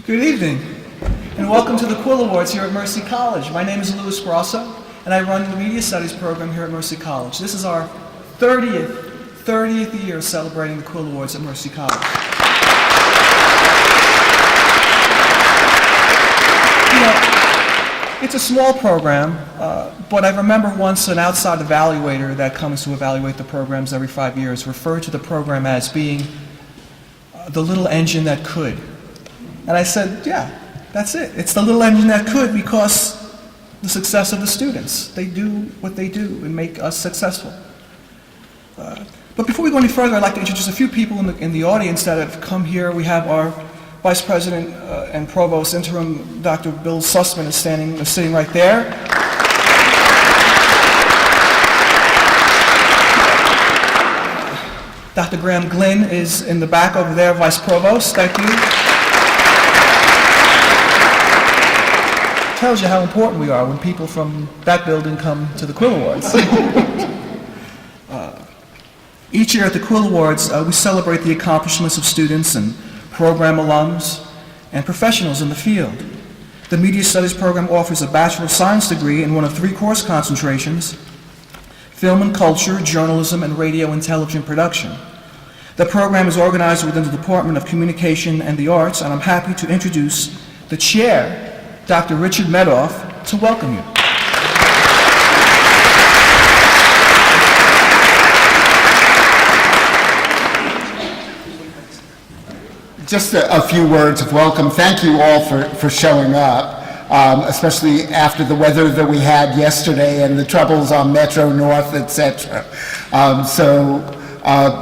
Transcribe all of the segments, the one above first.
Good evening, and welcome to the Quill Awards here at Mercy College. My name is Louis Grosso, and I run the Media Studies program here at Mercy College. This is our 30th year celebrating the Quill Awards at Mercy College. You know, it's a small program, but I remember once an outside evaluator that comes to evaluate the programs every 5 years referred to the program as being the little engine that could. And I said, yeah, that's it. It's the little engine that could, because the success of the students. They do what they do and make us successful. But before we go any further, I'd like to introduce a few people in the audience that have come here. We have our Vice President and Provost Interim, Dr. Bill Sussman, is sitting right there. Dr. Graham Glynn is in the back over there, Vice Provost. Thank you. Tells you how important we are when people from that building come to the Quill Awards. Each year at the Quill Awards, we celebrate the accomplishments of students and program alums and professionals in the field. The Media Studies program offers a Bachelor of Science degree in one of 3 course concentrations: Film and Culture, Journalism, and Radio and Television Production. The program is organized within the Department of Communication and the Arts, and I'm happy to introduce the chair, Dr. Richard Medoff, to welcome you. Just a few words of welcome. Thank you all for showing up, especially after the weather that we had yesterday and the troubles on Metro North, etc.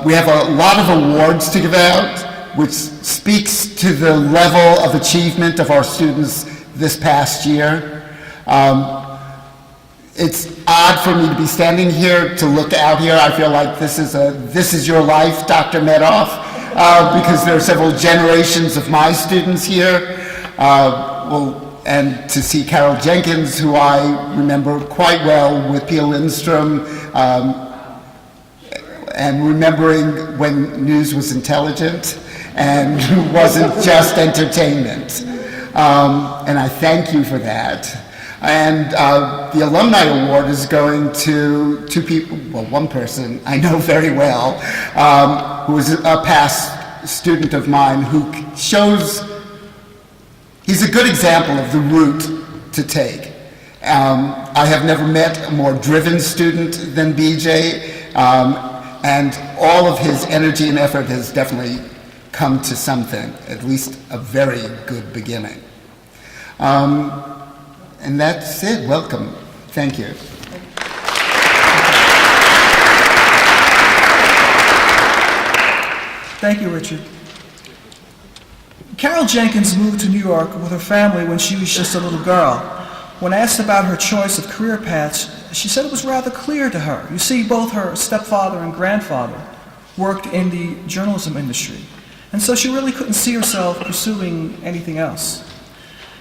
We have a lot of awards to give out, which speaks to the level of achievement of our students this past year. It's odd for me to be standing here to look out here. I feel like this is your life, Dr. Medoff, because there are several generations of my students here. And to see Carol Jenkins, who I remember quite well with Peel Lindstrom, and remembering when news was intelligent and wasn't just entertainment. And I thank you for that. And the Alumni Award is going to 2 people, well, one person I know very well, who is a past student of mine, who shows, he's a good example of the route to take. I have never met a more driven student than BJ, and all of his energy and effort has definitely come to something, at least a very good beginning. And that's it. Welcome. Thank you. Thank you, Richard. Carol Jenkins moved to New York with her family when she was just a little girl. When asked about her choice of career paths, she said it was rather clear to her. You see, both her stepfather and grandfather worked in the journalism industry, and so she really couldn't see herself pursuing anything else.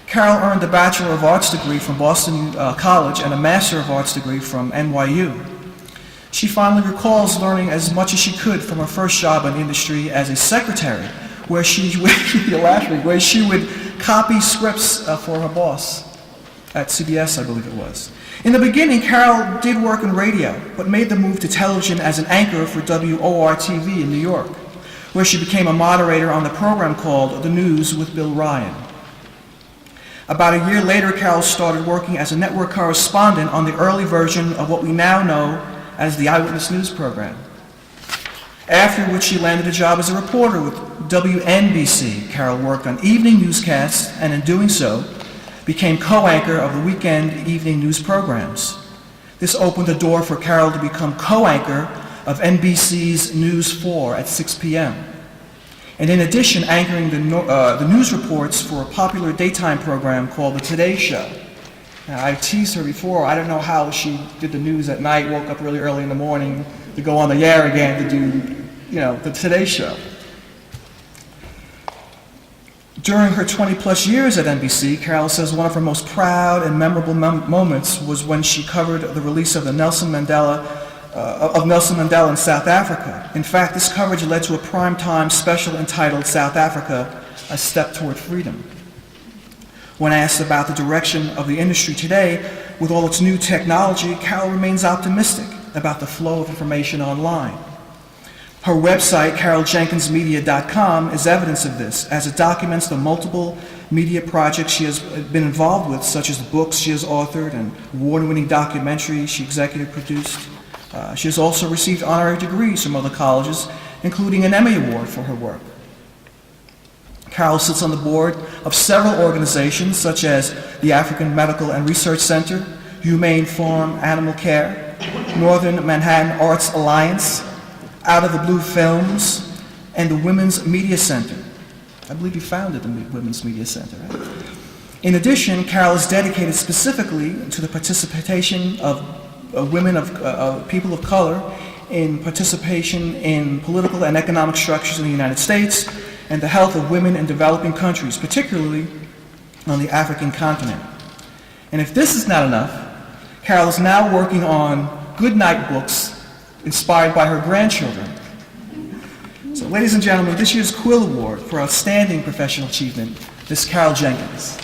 Carol earned a Bachelor of Arts degree from Boston College and a Master of Arts degree from NYU. She fondly recalls learning as much as she could from her first job in the industry as a secretary, where she would copy scripts for her boss at CBS, I believe it was. In the beginning, Carol did work in radio, but made the move to television as an anchor for WOR-TV in New York, where she became a moderator on the program called The News with Bill Ryan. About a year later, Carol started working as a network correspondent on the early version of what we now know as the Eyewitness News program. After which she landed a job as a reporter with WNBC. Carol worked on evening newscasts, and in doing so, became co-anchor of the weekend evening news programs. This opened the door for Carol to become co-anchor of NBC's News 4 at 6 p.m. And in addition, anchoring the news reports for a popular daytime program called The Today Show. Now, I teased her before. I don't know how she did the news at night, woke up really early in the morning to go on the air again to do, The Today Show. During her 20-plus years at NBC, Carol says one of her most proud and memorable moments was when she covered the release of Nelson Mandela in South Africa. In fact, this coverage led to a primetime special entitled South Africa, A Step Toward Freedom. When asked about the direction of the industry today, with all its new technology, Carol remains optimistic about the flow of information online. Her website, caroljenkinsmedia.com, is evidence of this, as it documents the multiple media projects she has been involved with, such as the books she has authored and award-winning documentaries she executive produced. She has also received honorary degrees from other colleges, including an Emmy Award for her work. Carol sits on the board of several organizations, such as the African Medical and Research Center, Humane Farm Animal Care, Northern Manhattan Arts Alliance, Out of the Blue Films, and the Women's Media Center. I believe you founded the Women's Media Center, right? In addition, Carol is dedicated specifically to the participation of women, people of color, in participation in political and economic structures in the United States, and the health of women in developing countries, particularly on the African continent. And if this is not enough, Carol is now working on goodnight books inspired by her grandchildren. So, ladies and gentlemen, this year's Quill Award for Outstanding Professional Achievement, Ms. Carol Jenkins.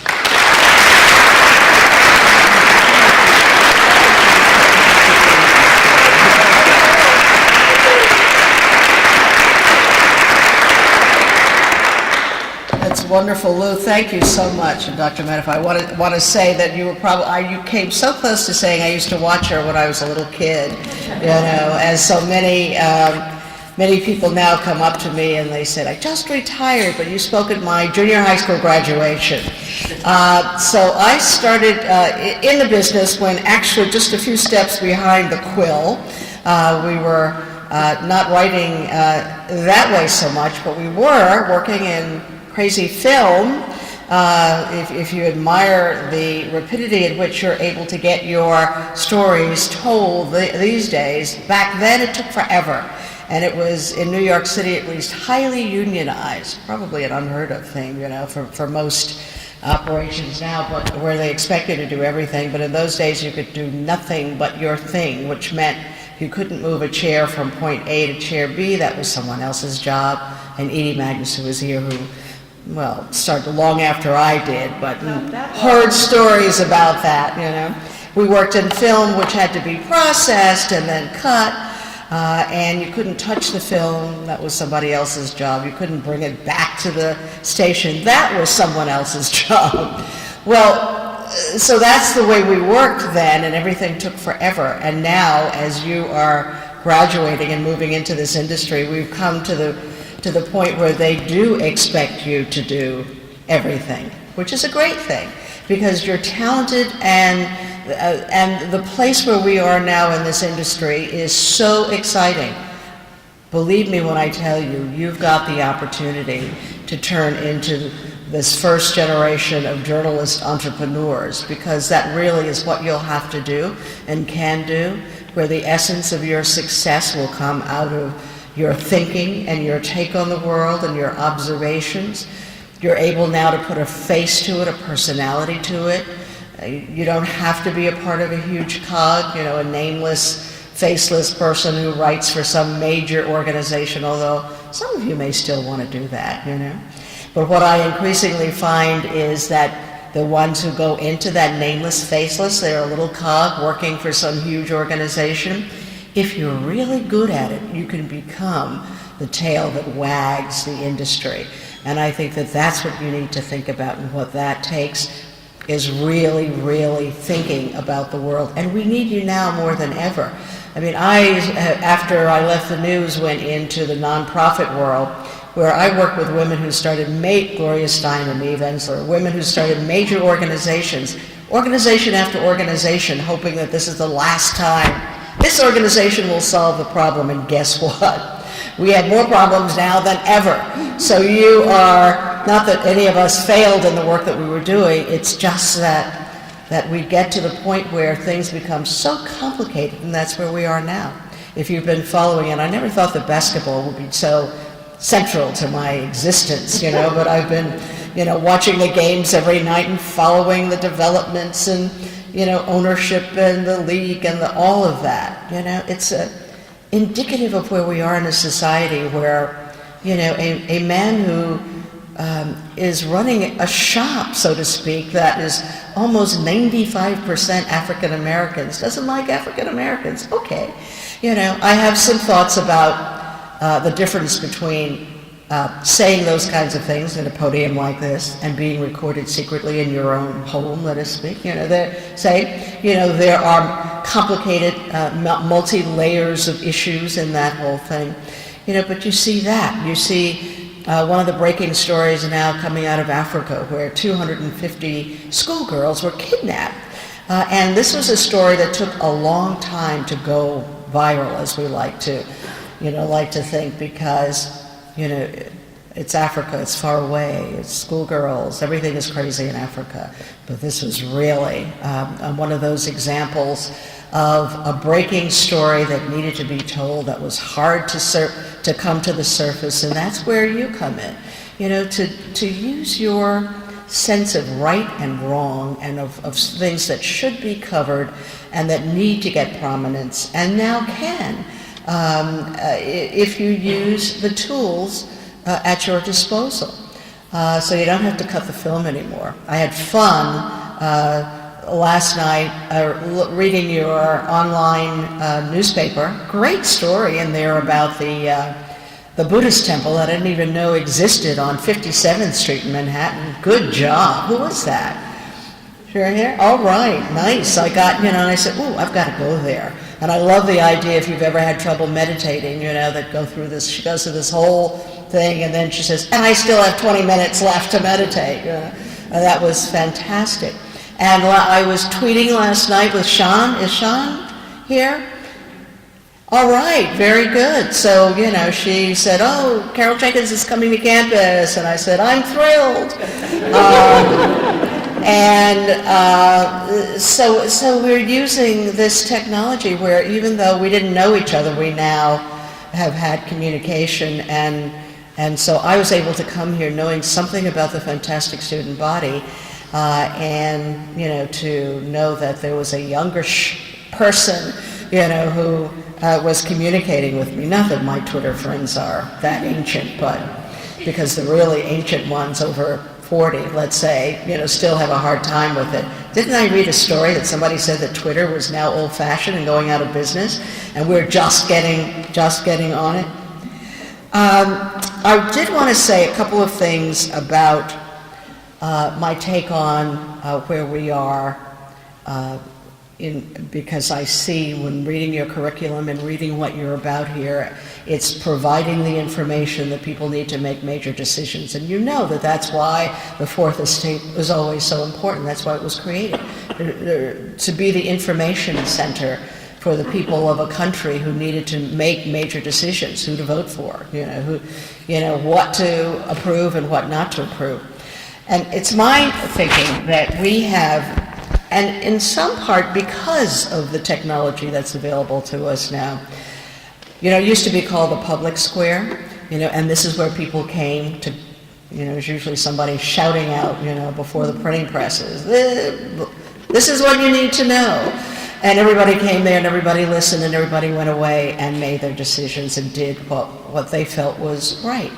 That's wonderful, Lou. Thank you so much. And Dr. Manoff, I want to say that you were you came so close to saying I used to watch her when I was a little kid, as so many people now come up to me and they said, I just retired, but you spoke at my junior high school graduation. So I started in the business when actually just a few steps behind the Quill. We were not writing that way so much, but we were working in crazy film. If you admire the rapidity at which you're able to get your stories told these days, back then it took forever. And it was, in New York City at least, highly unionized, probably an unheard of thing, for most operations now, but where they expect you to do everything. But in those days you could do nothing but your thing, which meant you couldn't move a chair from point A to chair B. That was someone else's job. And Edie Magnus, who was here, who started long after I did, but heard stories about that, We worked in film, which had to be processed and then cut, and you couldn't touch the film. That was somebody else's job. You couldn't bring it back to the station. That was someone else's job. Well, so that's the way we worked then, and everything took forever. And now, as you are graduating and moving into this industry, we've come to the point where they do expect you to do everything, which is a great thing, because you're talented, and the place where we are now in this industry is so exciting. Believe me when I tell you, you've got the opportunity to turn into this first generation of journalist entrepreneurs, because that really is what you'll have to do and can do, where the essence of your success will come out of your thinking and your take on the world and your observations. You're able now to put a face to it, a personality to it. You don't have to be a part of a huge cog, a nameless, faceless person who writes for some major organization, although some of you may still want to do that, But what I increasingly find is that the ones who go into that nameless, faceless, they're a little cog working for some huge organization. If you're really good at it, you can become the tail that wags the industry. And I think that that's what you need to think about, and what that takes is really, really thinking about the world. And we need you now more than ever. I mean, after I left the news, went into the nonprofit world, where I worked with women who started Gloria Stein and Eve Ensler, women who started major organizations, organization after organization, hoping that this is the last time this organization will solve the problem. And guess what? We have more problems now than ever. So you are, not that any of us failed in the work that we were doing, it's just that we get to the point where things become so complicated, and that's where we are now. If you've been following it, I never thought that basketball would be so central to my existence, but I've been, watching the games every night and following the developments and, ownership and the league and all of that. It's indicative of where we are in a society where, a man who is running a shop, so to speak, that is almost 95% African Americans. Doesn't like African Americans. Okay. You know, I have some thoughts about the difference between saying those kinds of things at a podium like this and being recorded secretly in your own home, let us speak. You know, there are complicated, multi-layers of issues in that whole thing. You know, but you see that. You see one of the breaking stories now coming out of Africa where 250 schoolgirls were kidnapped. And this was a story that took a long time to go viral, as we like to think, because, you know, it's Africa, it's far away, it's schoolgirls, everything is crazy in Africa. But this was really one of those examples of a breaking story that needed to be told, that was hard to come to the surface, and that's where you come in. You know, to use your sense of right and wrong and of things that should be covered and that need to get prominence, and now can, if you use the tools at your disposal. So you don't have to cut the film anymore. I had fun last night reading your online newspaper. Great story in there about the Buddhist temple that I didn't even know existed on 57th Street in Manhattan. Good job. Who was that? You're here? All right, nice. I got, you know, and I said, ooh, I've got to go there. And I love the idea, if you've ever had trouble meditating, you know, that she goes through this whole thing, and then she says, and I still have 20 minutes left to meditate. You know? And that was fantastic. And I was tweeting last night with Sean. Is Sean here? All right, very good. So, you know, she said, oh, Carol Jenkins is coming to campus. And I said, I'm thrilled. So we're using this technology where, even though we didn't know each other, we now have had communication. And so I was able to come here knowing something about the fantastic student body, and, you know, to know that there was a younger person, you know, who was communicating with me. Not that my Twitter friends are that ancient, but because the really ancient ones over 40, let's say, you know, still have a hard time with it. Didn't I read a story that somebody said that Twitter was now old-fashioned and going out of business, and we're just getting on it? I did want to say a couple of things about my take on where we are, because I see, when reading your curriculum and reading what you're about here, it's providing the information that people need to make major decisions. And you know that that's why the Fourth Estate was always so important. That's why it was created, to be the information center for the people of a country who needed to make major decisions, who to vote for, what to approve and what not to approve. And it's my thinking that we have, and in some part because of the technology that's available to us now, it used to be called the public square, and this is where people came to, there's usually somebody shouting out, before the printing presses, this is what you need to know. And everybody came there and everybody listened and everybody went away and made their decisions and did what they felt was right.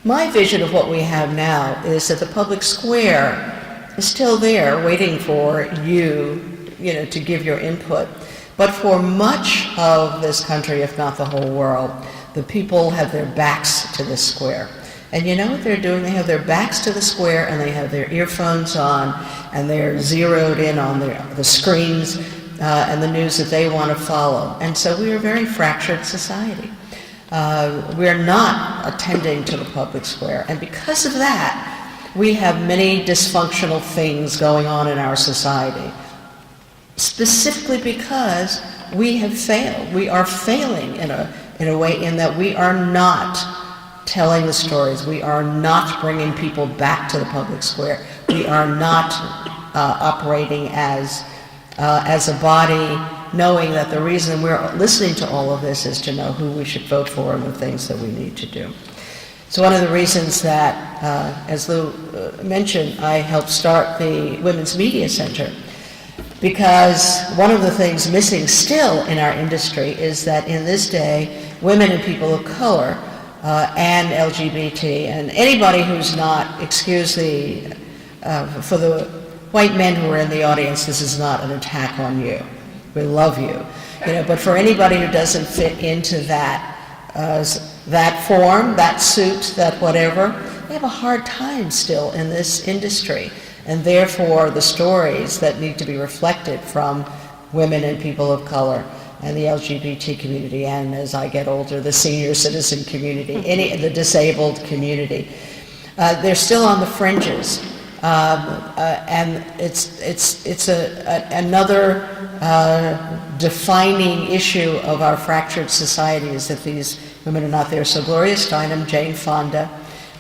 My vision of what we have now is that the public square is still there waiting for you, to give your input. But for much of this country, if not the whole world, the people have their backs to this square. And you know what they're doing? They have their backs to the square and they have their earphones on and they're zeroed in on the screens and the news that they want to follow. And so we are a very fractured society. We're not attending to the public square. And because of that, we have many dysfunctional things going on in our society. Specifically because we have failed. We are failing in a way in that we are not telling the stories. We are not bringing people back to the public square. We are not operating as a body, knowing that the reason we're listening to all of this is to know who we should vote for and the things that we need to do. So one of the reasons that, as Lou mentioned, I helped start the Women's Media Center, because one of the things missing still in our industry is that in this day, women and people of color and LGBT. And anybody who's not, excuse for the white men who are in the audience, this is not an attack on you. We love you. But for anybody who doesn't fit into that form, that suit, that whatever, they have a hard time still in this industry. And therefore, the stories that need to be reflected from women and people of color and the LGBT community, and as I get older, the senior citizen community, the disabled community, they're still on the fringes. And it's another defining issue of our fractured society is that these women are not there. So Gloria Steinem, Jane Fonda,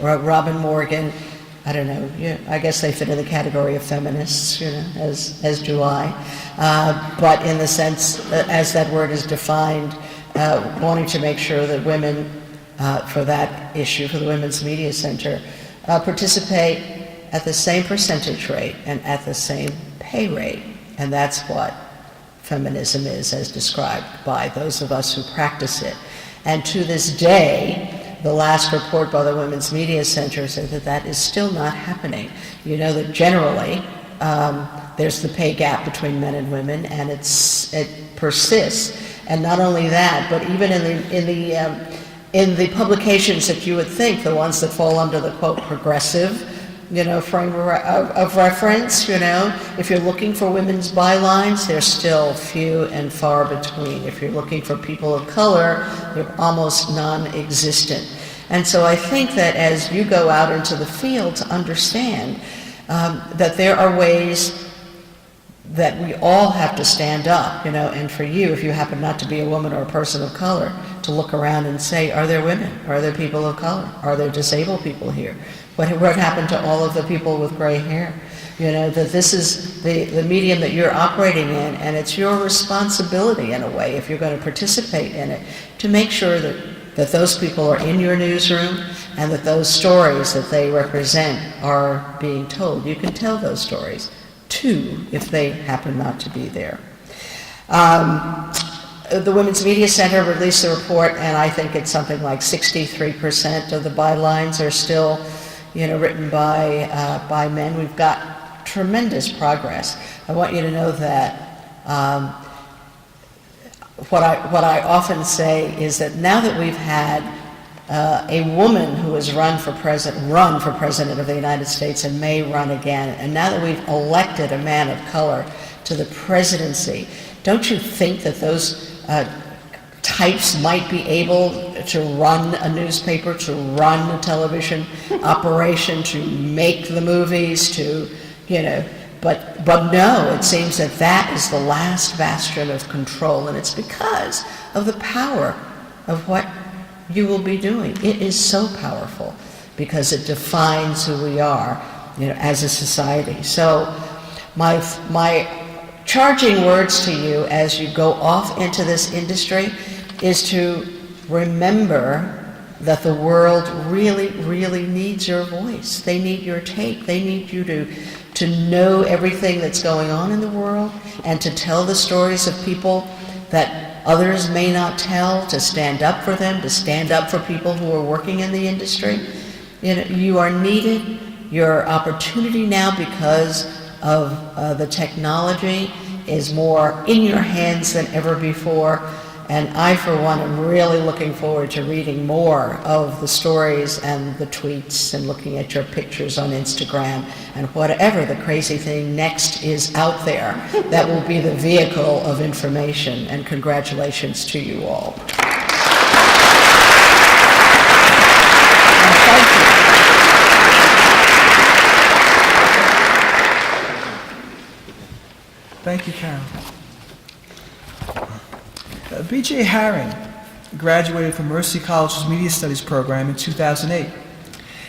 or Robin Morgan, I don't know, I guess they fit in the category of feminists, as do I. But in the sense, as that word is defined, wanting to make sure that women, for that issue, for the Women's Media Center, participate at the same percentage rate and at the same pay rate. And that's what feminism is, as described by those of us who practice it. And to this day, the last report by the Women's Media Center said that that is still not happening. You know that generally there's the pay gap between men and women, and it persists. And not only that, but even in the publications that you would think, the ones that fall under the quote progressive, frame of reference, if you're looking for women's bylines, they're still few and far between. If you're looking for people of color, they're almost non-existent. And so I think that as you go out into the field to understand that there are ways that we all have to stand up, and for you, if you happen not to be a woman or a person of color, to look around and say, are there women? Are there people of color? Are there disabled people here? What happened to all of the people with gray hair? That this is the medium that you're operating in, and it's your responsibility in a way, if you're going to participate in it, to make sure that those people are in your newsroom and that those stories that they represent are being told. You can tell those stories, too, if they happen not to be there. The Women's Media Center released a report, and I think it's something like 63% of the bylines are still written by men. We've got tremendous progress. I want you to know that what I often say is that now that we've had a woman who has run for president of the United States and may run again, and now that we've elected a man of color to the presidency, don't you think that those types might be able to run a newspaper, to run a television operation, to make the movies, but no, it seems that is the last bastion of control, and it's because of the power of what you will be doing. It is so powerful because it defines who we are, as a society. So my charging words to you as you go off into this industry is to remember that the world really, really needs your voice. They need your take. They need you to know everything that's going on in the world and to tell the stories of people that others may not tell, to stand up for them, to stand up for people who are working in the industry. You are needed. Your opportunity now, because of the technology, is more in your hands than ever before. And I, for one, am really looking forward to reading more of the stories and the tweets and looking at your pictures on Instagram and whatever the crazy thing next is out there that will be the vehicle of information. And congratulations to you all. And thank you. Thank you, Karen. B.J. Harring graduated from Mercy College's Media Studies program in 2008.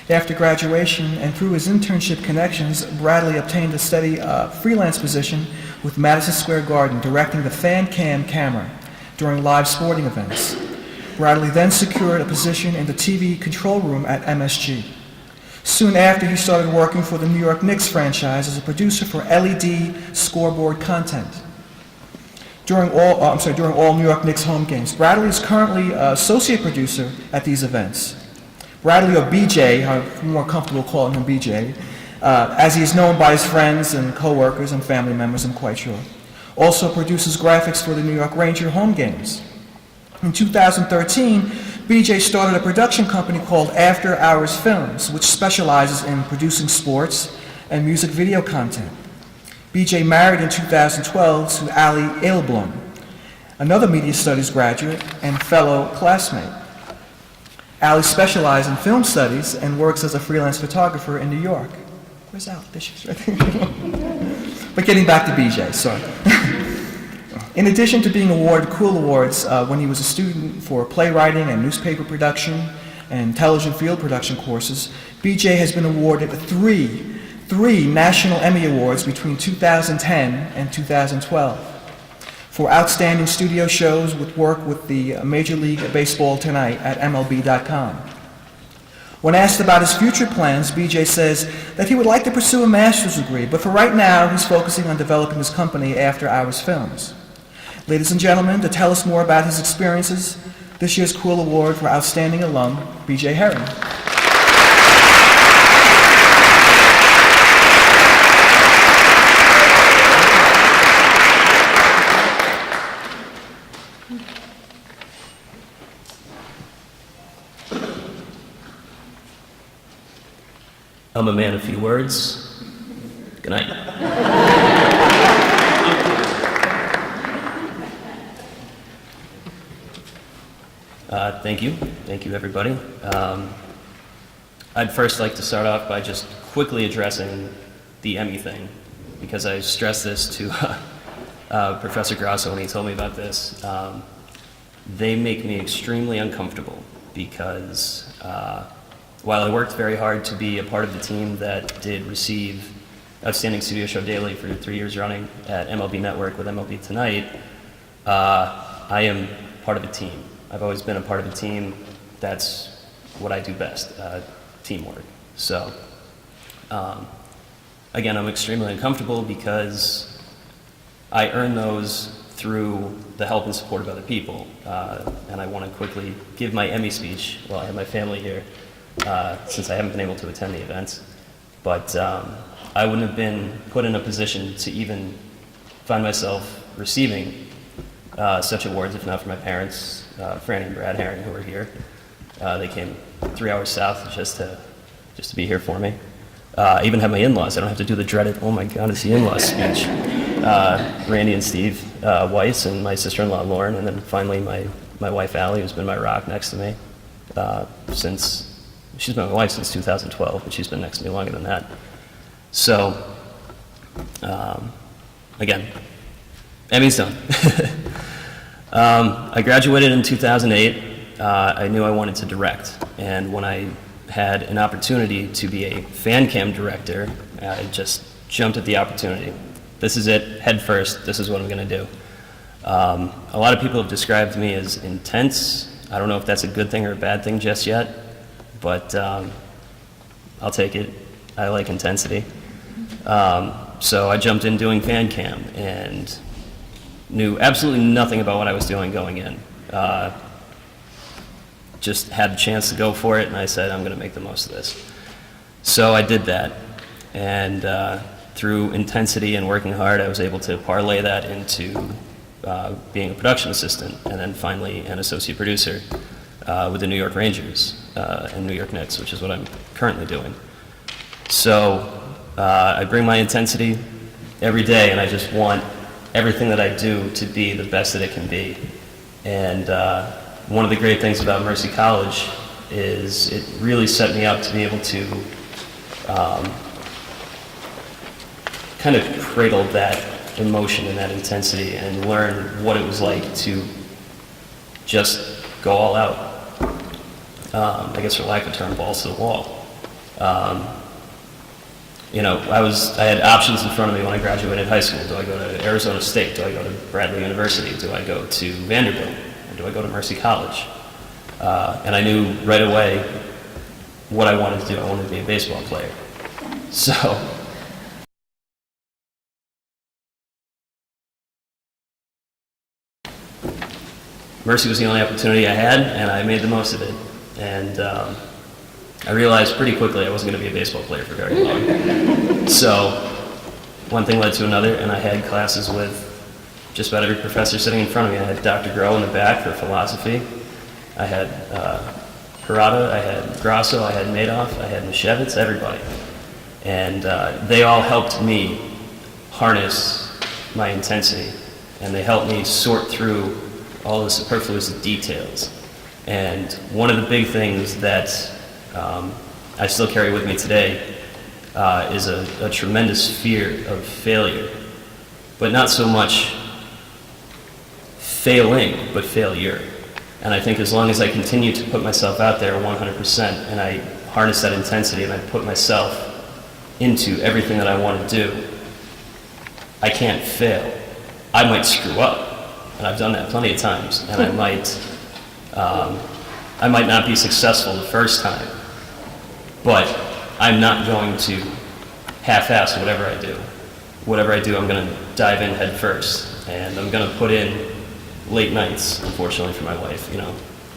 After graduation and through his internship connections, Bradley obtained a steady freelance position with Madison Square Garden, directing the fan cam camera during live sporting events. Bradley then secured a position in the TV control room at MSG. Soon after, he started working for the New York Knicks franchise as a producer for LED scoreboard content. During all New York Knicks home games. Bradley is currently associate producer at these events. Bradley, or BJ, I'm more comfortable calling him BJ, as he is known by his friends and co-workers and family members, I'm quite sure. Also produces graphics for the New York Ranger home games. In 2013, BJ started a production company called After Hours Films, which specializes in producing sports and music video content. BJ married in 2012 to Ali Ailblom, another media studies graduate and fellow classmate. Ali specializes in film studies and works as a freelance photographer in New York. Where's Ali? There she is, right there. But getting back to BJ, sorry. In addition to being awarded Quill Awards when he was a student for playwriting and newspaper production and television field production courses, BJ has been awarded three National Emmy Awards between 2010 and 2012 for outstanding studio shows with work with the Major League Baseball Tonight at MLB.com. When asked about his future plans, BJ says that he would like to pursue a master's degree, but for right now, he's focusing on developing his company After Hours Films. Ladies and gentlemen, to tell us more about his experiences, this year's Quill Award for Outstanding Alum, BJ Harring. I'm a man of few words. Good night. Thank you. Thank you, everybody. I'd first like to start off by just quickly addressing the Emmy thing, because I stressed this to Professor Grasso when he told me about this. They make me extremely uncomfortable because while I worked very hard to be a part of the team that did receive Outstanding Studio Show Daily for 3 years running at MLB Network with MLB Tonight, I am part of a team. I've always been a part of a team. That's what I do best, teamwork. So, again, I'm extremely uncomfortable because I earn those through the help and support of other people. And I want to quickly give my Emmy speech while I have my family here, since I haven't been able to attend the events. But I wouldn't have been put in a position to even find myself receiving such awards if not for my parents, Franny and Brad Harring, who are here. They came 3 hours south just to be here for me. I even have my in-laws. I don't have to do the dreaded, oh my God, it's the in-laws speech. Randy and Steve Weiss, and my sister-in-law Lauren, and then finally my wife Allie, who's been my rock next to me since, she's been my wife since 2012, but she's been next to me longer than that. So, again, Emmy's done. I graduated in 2008. I knew I wanted to direct, and when I had an opportunity to be a fan cam director, I just jumped at the opportunity. This is it, head first, this is what I'm going to do. A lot of people have described me as intense. I don't know if that's a good thing or a bad thing just yet, but I'll take it. I like intensity. So I jumped in doing fan cam and knew absolutely nothing about what I was doing going in. Just had a chance to go for it, and I said, I'm going to make the most of this. So I did that, and through intensity and working hard, I was able to parlay that into being a production assistant, and then finally an associate producer with the New York Rangers and New York Knicks, which is what I'm currently doing. So I bring my intensity every day, and I just want everything that I do to be the best that it can be. And one of the great things about Mercy College is it really set me up to be able to kind of cradle that emotion and that intensity and learn what it was like to just go all out. I guess for lack of a term, balls to the wall. You know, I had options in front of me when I graduated high school. Do I go to Arizona State? Do I go to Bradley University? Do I go to Vanderbilt? Or do I go to Mercy College? And I knew right away what I wanted to do. I wanted to be a baseball player. So Mercy was the only opportunity I had, and I made the most of it. And I realized pretty quickly I wasn't going to be a baseball player for very long. So one thing led to another, and I had classes with just about every professor sitting in front of me. I had Dr. Groh in the back for philosophy. I had Parada, I had Grasso, I had Madoff, I had Mishevitz, everybody. And they all helped me harness my intensity, and they helped me sort through all the superfluous details. And one of the big things that I still carry with me today is a tremendous fear of failure, but not so much failing, but failure. And I think as long as I continue to put myself out there 100%, and I harness that intensity and I put myself into everything that I want to do, I can't fail. I might screw up, and I've done that plenty of times, and I might not be successful the first time, but I'm not going to half-ass whatever I do. Whatever I do, I'm going to dive in head first, and I'm going to put in late nights, unfortunately for my wife,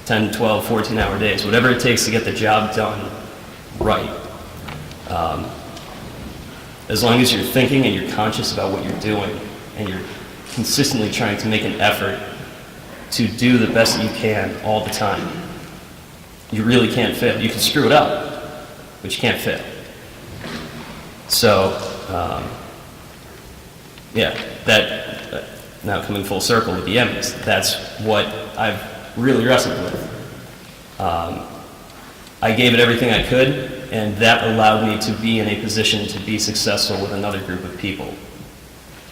10, 12, 14-hour days, whatever it takes to get the job done right. As long as you're thinking and you're conscious about what you're doing, and you're consistently trying to make an effort to do the best that you can all the time, you really can't fail. You can screw it up, but you can't fail. So, now coming full circle with the Emmys, that's what I've really wrestled with. I gave it everything I could, and that allowed me to be in a position to be successful with another group of people.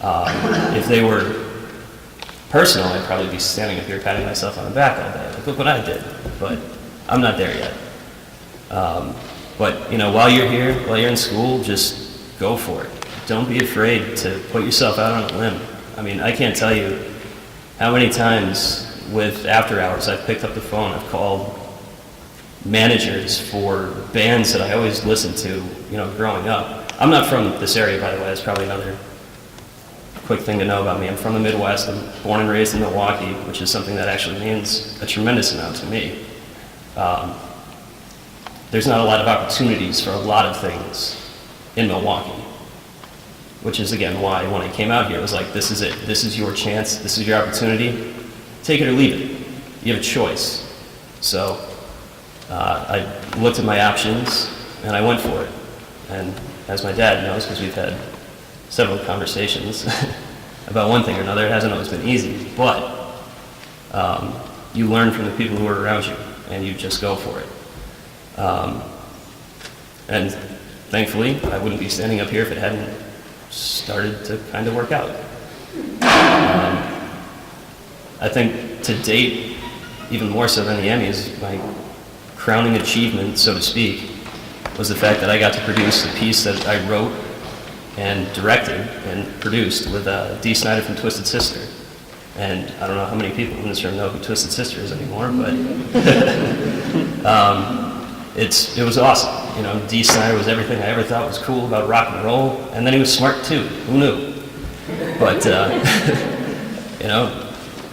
If they were personal, I'd probably be standing up here patting myself on the back all day. Like, look what I did. But I'm not there yet. But while you're here, while you're in school, just go for it. Don't be afraid to put yourself out on a limb. I mean, I can't tell you how many times with after hours I've picked up the phone, I've called managers for bands that I always listened to, growing up. I'm not from this area, by the way. That's probably another quick thing to know about me. I'm from the Midwest. I'm born and raised in Milwaukee, which is something that actually means a tremendous amount to me. There's not a lot of opportunities for a lot of things in Milwaukee, which is, again, why when I came out here, it was like, this is it. This is your chance. This is your opportunity. Take it or leave it. You have a choice. So I looked at my options, and I went for it. And as my dad knows, because we've had several conversations about one thing or another, it hasn't always been easy. But you learn from the people who are around you, and you just go for it. And thankfully, I wouldn't be standing up here if it hadn't started to kind of work out. I think to date, even more so than the Emmys, my crowning achievement, so to speak, was the fact that I got to produce the piece that I wrote and directed and produced with Dee Snider from Twisted Sister. And I don't know how many people in this room know who Twisted Sister is anymore, but it was awesome. Dee Snider was everything I ever thought was cool about rock and roll, and then he was smart too. Who knew? But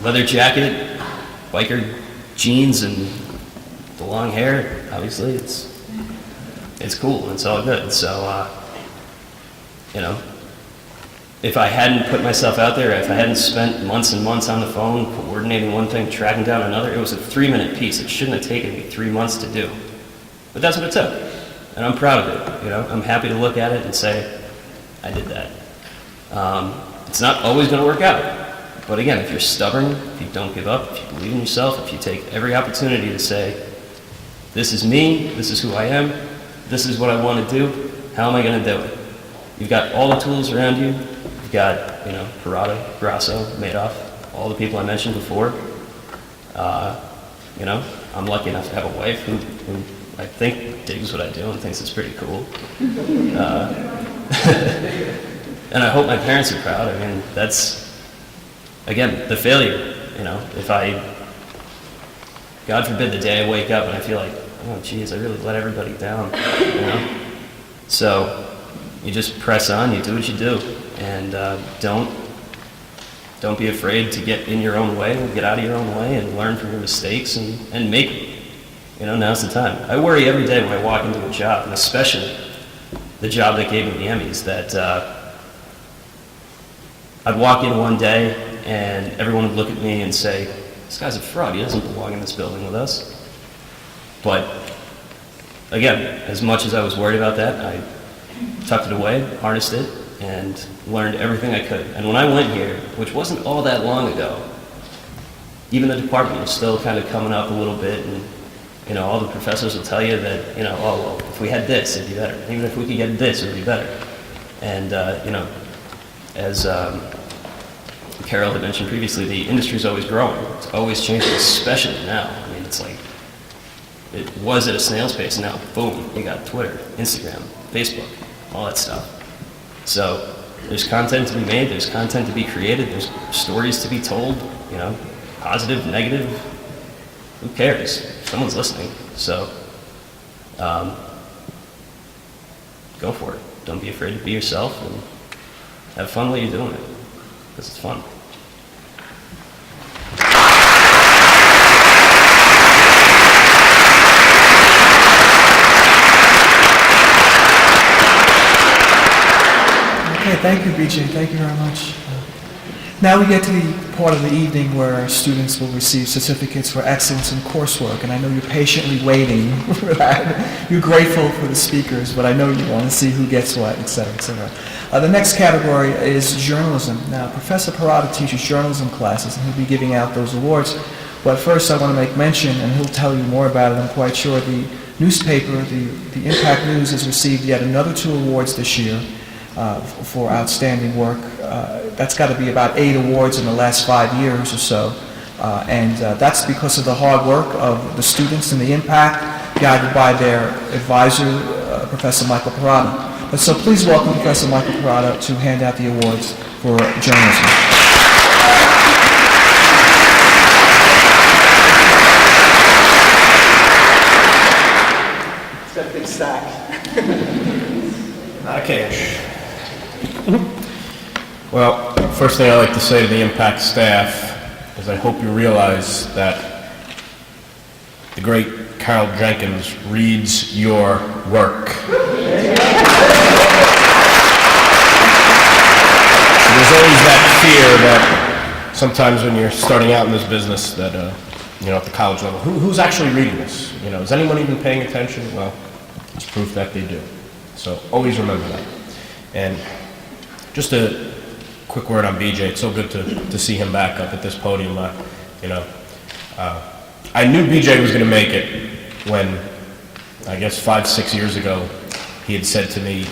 leather jacket, biker jeans, and the long hair. Obviously, it's cool. And it's all good. So if I hadn't put myself out there, if I hadn't spent months and months on the phone coordinating one thing, tracking down another, it was a 3-minute piece. It shouldn't have taken me 3 months to do. But that's what it took. And I'm proud of it. I'm happy to look at it and say, I did that. It's not always going to work out. But again, if you're stubborn, if you don't give up, if you believe in yourself, if you take every opportunity to say, this is me, this is who I am, this is what I want to do, how am I going to do it? You've got all the tools around you. You've got, Parada, Grasso, Madoff, all the people I mentioned before. I'm lucky enough to have a wife who I think digs what I do and thinks it's pretty cool. And I hope my parents are proud. I mean, that's, again, the failure. If God forbid, the day I wake up and I feel like, oh, geez, I really let everybody down. So you just press on. You do what you do, and don't be afraid to get in your own way, get out of your own way, and learn from your mistakes and make now's the time. I worry every day when I walk into a job, and especially the job that gave me the Emmys, that I'd walk in one day and everyone would look at me and say, this guy's a fraud, he doesn't belong in this building with us. But again, as much as I was worried about that, I tucked it away, harnessed it, and learned everything I could. And when I went here, which wasn't all that long ago, even the department was still kind of coming up a little bit, and all the professors will tell you that, oh, well, if we had this, it'd be better. Even if we could get this, it would be better. And, as Carol had mentioned previously, the industry's always growing. It's always changing, especially now. I mean, it's like, it was at a snail's pace, and now, boom, you got Twitter, Instagram, Facebook, all that stuff. So there's content to be made, there's content to be created, there's stories to be told, positive, negative, who cares? Someone's listening. So go for it. Don't be afraid to be yourself, and have fun while you're doing it, because it's fun. Okay, thank you, BJ. Thank you very much. Now we get to the part of the evening where students will receive certificates for excellence in coursework, and I know you're patiently waiting for that. You're grateful for the speakers, but I know you want to see who gets what, et cetera, et cetera. The next category is journalism. Now, Professor Parada teaches journalism classes, and he'll be giving out those awards. But first, I want to make mention, and he'll tell you more about it, I'm quite sure, the newspaper, the Impact News, has received yet another 2 awards this year for outstanding work. That's got to be about 8 awards in the last 5 years or so. And that's because of the hard work of the students in the Impact, guided by their advisor, Professor Michael Parada. So please welcome Professor Michael Parada to hand out the awards for journalism. It's got a big stack. Okay. Well, first thing I'd like to say to the Impact staff is I hope you realize that the great Carl Jenkins reads your work. There's always that fear that sometimes when you're starting out in this business that, at the college level, who's actually reading this? Is anyone even paying attention? Well, it's proof that they do. So always remember that. And just a quick word on BJ. It's so good to see him back up at this podium. I knew BJ was going to make it when, I guess 5-6 years ago, he had said to me,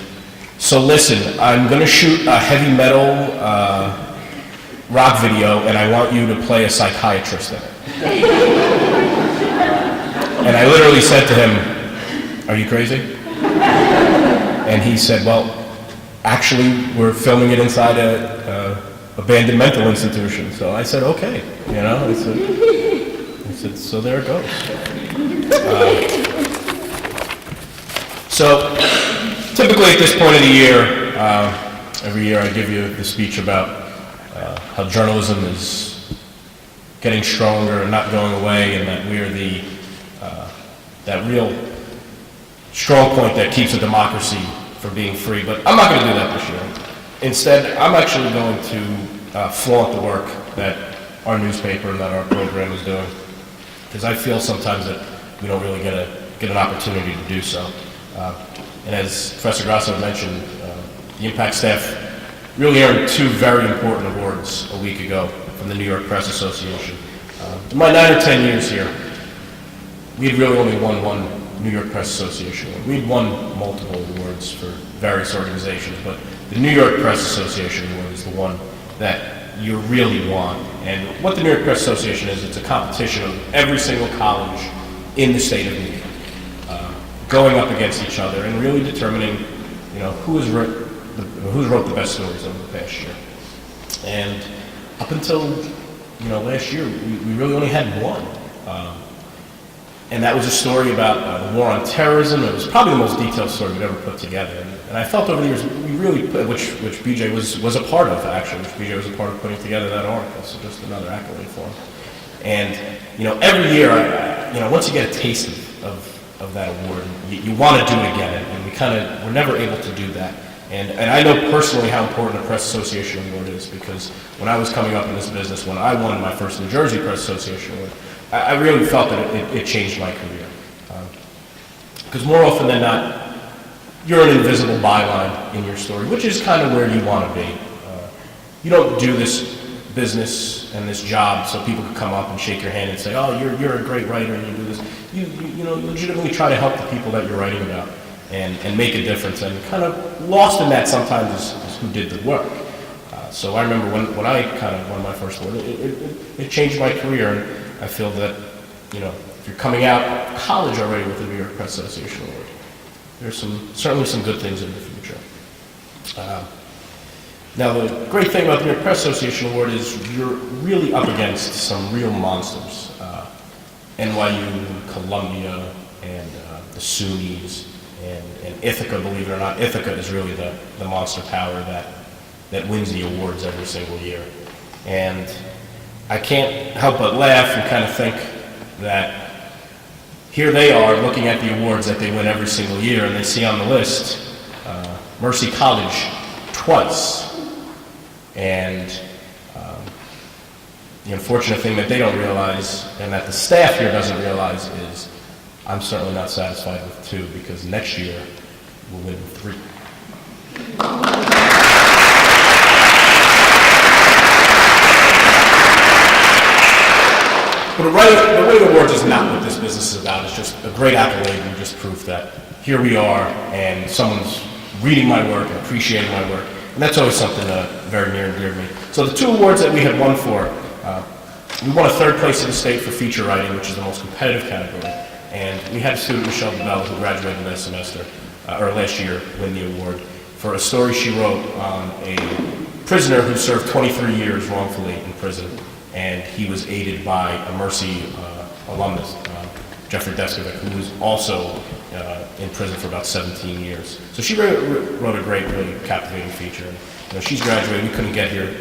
so listen, I'm going to shoot a heavy metal rock video and I want you to play a psychiatrist in it. And I literally said to him, are you crazy? And he said, well, actually, we're filming it inside a abandoned mental institution. So I said, okay, I said, so there it goes. So typically at this point of the year, every year I give you the speech about how journalism is getting stronger and not going away, and that we are that real strong point that keeps a democracy from being free. But I'm not going to do that this year. Instead, I'm actually going to flaunt the work that our newspaper and that our program is doing, because I feel sometimes that we don't really get an opportunity to do so. And as Professor Grasso mentioned, the Impact staff really earned 2 very important awards a week ago from the New York Press Association. In my 9 or 10 years here, we had really only won one New York Press Association award. We'd won multiple awards for various organizations, but the New York Press Association award is the one that you really want. And what the New York Press Association is, it's a competition of every single college in the state of New York, going up against each other and really determining, who's wrote the best stories over the past year. And up until, last year, we really only had one. And that was a story about the war on terrorism. It was probably the most detailed story we've ever put together. And I felt over the years, we really put, which BJ was a part of, actually, which BJ was a part of putting together that article, so just another accolade for him. And, every year, once you get a taste of that award, you want to do it again, and we're never able to do that. And I know personally how important a Press Association Award is, because when I was coming up in this business, when I won my first New Jersey Press Association Award, I really felt that it changed my career. Because more often than not, you're an invisible byline in your story, which is kind of where you want to be. You don't do this business and this job so people can come up and shake your hand and say, oh, you're a great writer and you do this. You legitimately try to help the people that you're writing about and make a difference. And kind of lost in that sometimes is who did the work. So I remember when I kind of won my first award, it changed my career. And I feel that, if you're coming out of college already with the New York Press Association Award, there's certainly some good things in the future. Now, the great thing about the New York Press Association Award is you're really up against some real monsters. NYU, Columbia, and the SUNYs, and Ithaca, believe it or not. Ithaca is really the monster power that wins the awards every single year. And I can't help but laugh and kind of think that here they are looking at the awards that they win every single year, and they see on the list Mercy College twice. And the unfortunate thing that they don't realize, and that the staff here doesn't realize, is I'm certainly not satisfied with 2, because next year we'll win 3. But the Writing Awards is not what this business is about. It's just a great accolade and just proof that here we are and someone's reading my work and appreciating my work. And that's always something very near and dear to me. So the 2 awards that we had won for, we won a 3rd place in the state for feature writing, which is the most competitive category. And we had a student, Michelle DeBell, who graduated last semester, or last year, win the award for a story she wrote on a prisoner who served 23 years wrongfully in prison. And he was aided by a Mercy alumnus, Jeffrey Deskovic, who was also in prison for about 17 years. So she wrote a great, really captivating feature. She's graduated. We couldn't get here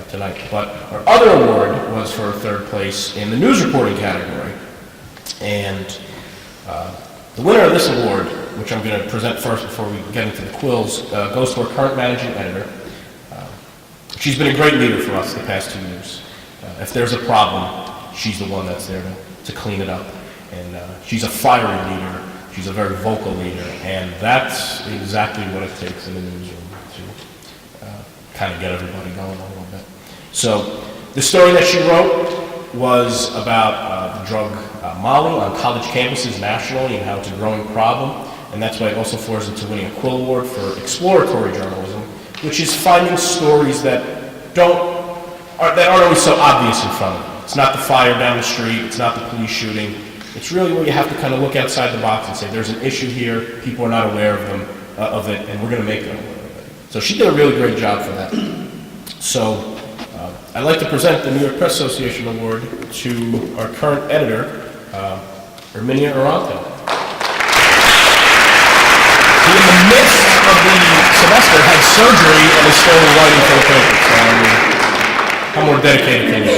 tonight. But our other award was for 3rd place in the news reporting category. And the winner of this award, which I'm going to present first before we get into the quills, goes to our current managing editor. She's been a great leader for us the past 2 years. If there's a problem, she's the one that's there to clean it up. And she's a fiery leader. She's a very vocal leader. And that's exactly what it takes in the newsroom to kind of get everybody going a little bit. So the story that she wrote was about the drug Molly on college campuses nationally and how it's a growing problem. And that's why it also floors into winning a Quill Award for exploratory journalism, which is finding stories that aren't always so obvious in front of you. It's not the fire down the street, it's not the police shooting. It's really where you have to kind of look outside the box and say, there's an issue here, people are not aware of it, and we're going to make them aware of it. So she did a really great job for that. So I'd like to present the New York Press Association Award to our current editor, Erminia Arante. He, in the midst of the semester, had surgery and is still writing for the paper. So I mean, how more dedicated can you be?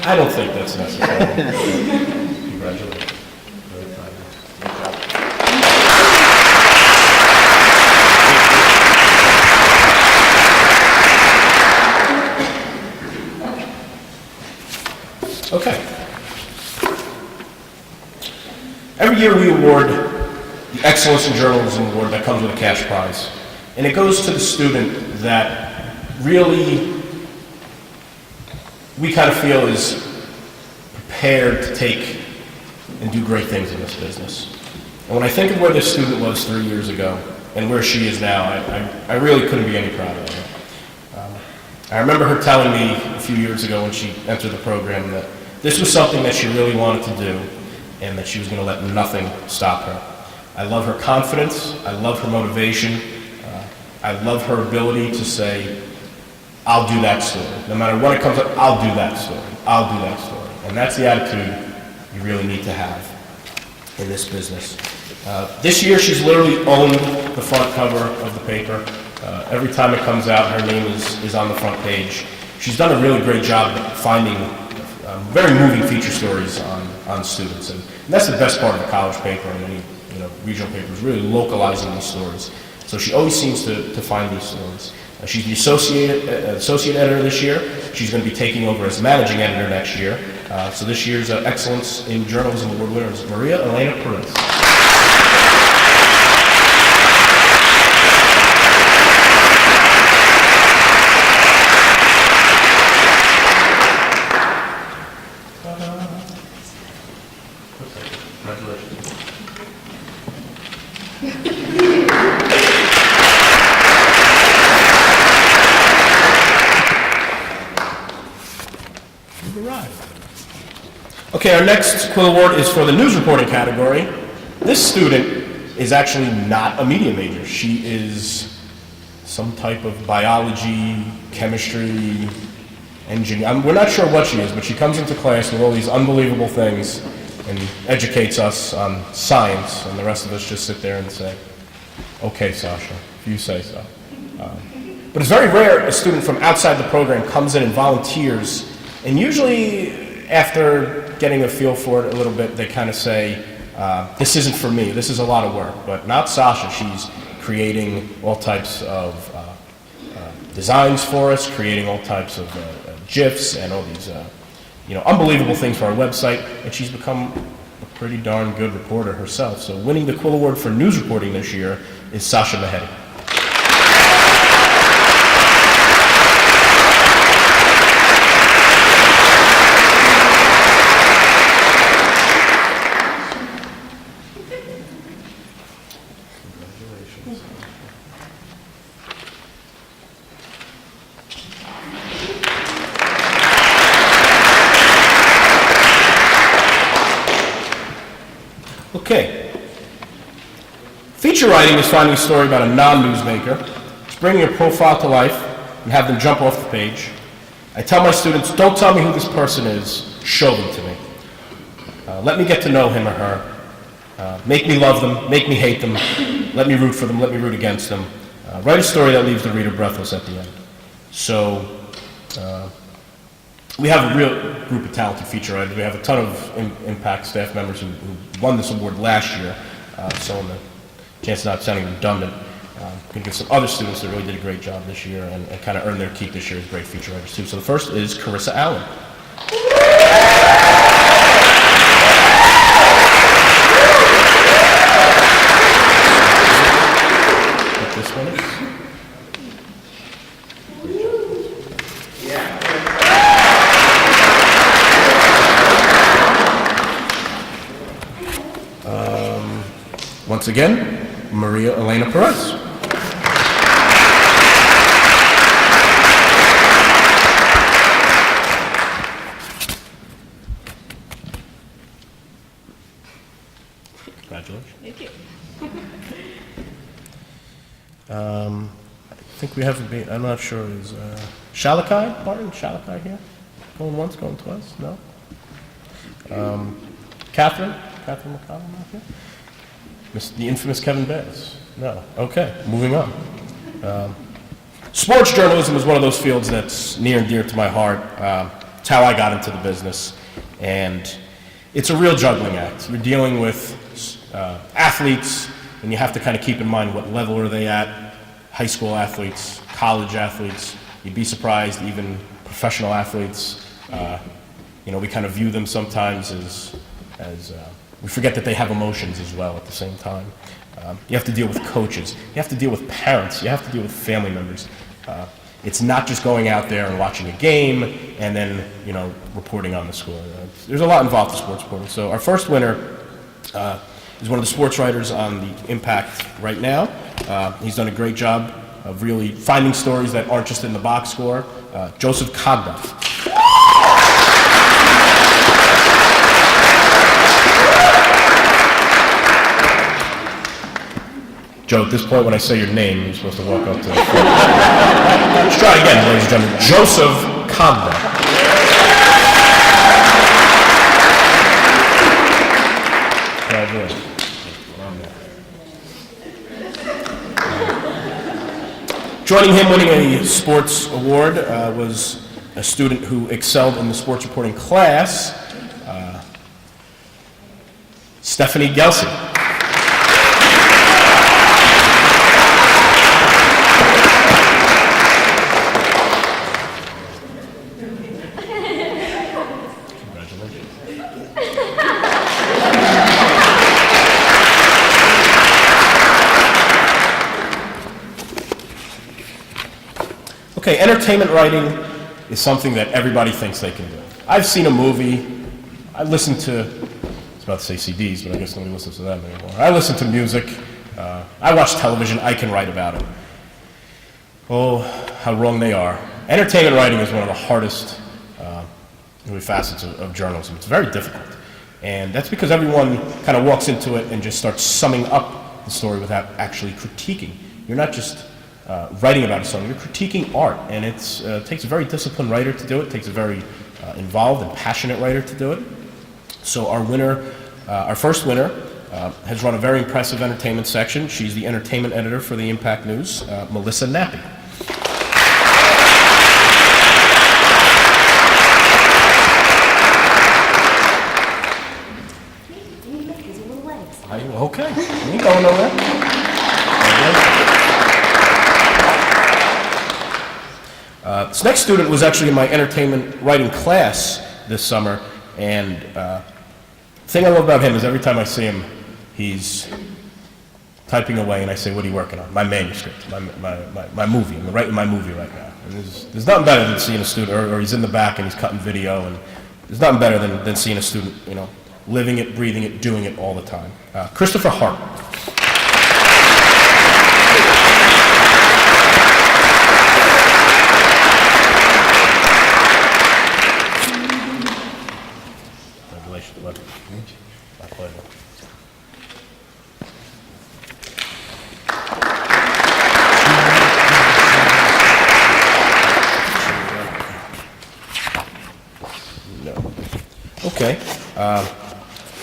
I don't think that's necessary. Congratulations. Very proud of you. Okay. Every year we award the Excellence in Journalism Award that comes with a cash prize. And it goes to the student that really we kind of feel is prepared to take and do great things in this business. And when I think of where this student was 3 years ago and where she is now, I really couldn't be any prouder of her. I remember her telling me a few years ago when she entered the program that this was something that she really wanted to do and that she was going to let nothing stop her. I love her confidence. I love her motivation. I love her ability to say, I'll do that story. No matter what it comes up, I'll do that story. I'll do that story. And that's the attitude you really need to have in this business. This year, she's literally owned the front cover of the paper. Every time it comes out, her name is on the front page. She's done a really great job finding very moving feature stories on students, and that's the best part of the college paper and any regional paper, is really localizing these stories. So she always seems to find these stories. She's the associate editor this year. She's going to be taking over as managing editor next year. So this year's Excellence in Journalism Award winner is Maria Elena Perez. Okay, our next Quill Award is for the news reporting category. This student is actually not a media major. She is some type of biology, chemistry, engineering. We're not sure what she is, but she comes into class with all these unbelievable things and educates us on science, and the rest of us just sit there and say, okay, Sasha, if you say so. But it's very rare a student from outside the program comes in and volunteers, and usually after getting a feel for it a little bit, they kind of say, this isn't for me, this is a lot of work. But not Sasha. She's creating all types of designs for us, creating all types of GIFs and all these unbelievable things for our website, and she's become a pretty darn good reporter herself. So winning the Quill Award for news reporting this year is Sasha Mehedi. Okay. Feature writing is finding a story about a non-newsmaker. It's bringing a profile to life and have them jump off the page. I tell my students, don't tell me who this person is, show them to me. Let me get to know him or her. Make me love them, make me hate them, let me root for them, let me root against them. Write a story that leaves the reader breathless at the end. So, we have a real group of talented feature writers. We have a ton of Impact staff members who won this award last year. So on the chance of not sounding redundant, I'm going to give some other students that really did a great job this year and kind of earned their keep this year as great feature writers too. So the first is Carissa Alum. What this one is. Once again, Maria Elena Perez. Congratulations. Thank you. I think we have a bit, I'm not sure, is Shalakai, Martin Shalakai here? Going once, going twice? No? Catherine McConnell not here? The infamous Kevin Bass? No. Okay, moving on. Sports journalism is one of those fields that's near and dear to my heart. It's how I got into the business, and it's a real juggling act. You're dealing with athletes, and you have to kind of keep in mind what level are they at. High school athletes, college athletes. You'd be surprised, even professional athletes. We kind of view them sometimes as we forget that they have emotions as well at the same time. You have to deal with coaches. You have to deal with parents. You have to deal with family members. It's not just going out there and watching a game and then, reporting on the score. There's a lot involved in sports reporting. So our first winner is one of the sports writers on the Impact right now. He's done a great job of really finding stories that aren't just in the box score. Joseph Kagda. Joe, at this point, when I say your name, you're supposed to walk up to the front. Let's try it again, ladies and gentlemen. Joseph Kagda. Congratulations. Joining him winning a sports award was a student who excelled in the sports reporting class, Stephanie Gelsey. Okay, entertainment writing is something that everybody thinks they can do. I've seen a movie, I listen to, I was about to say CDs, but I guess nobody listens to them anymore. I listen to music, I watch television, I can write about it. Oh, how wrong they are. Entertainment writing is one of the hardest really facets of journalism. It's very difficult. And that's because everyone kind of walks into it and just starts summing up the story without actually critiquing. You're not just writing about a song, you're critiquing art, and it takes a very disciplined writer to do it, takes a very involved and passionate writer to do it. So our winner, our first winner, has run a very impressive entertainment section. She's the entertainment editor for the Impact News, Melissa Nappy. Okay, you going nowhere? This next student was actually in my entertainment writing class this summer, and the thing I love about him is every time I see him, he's typing away, and I say, "What are you working on?" My manuscript, my movie. I'm writing my movie right now. And there's nothing better than seeing a student, or he's in the back and he's cutting video, and there's nothing better than seeing a student, you know, living it, breathing it, doing it all the time. Christopher Hart. Congratulations, bud. My pleasure. No. Okay.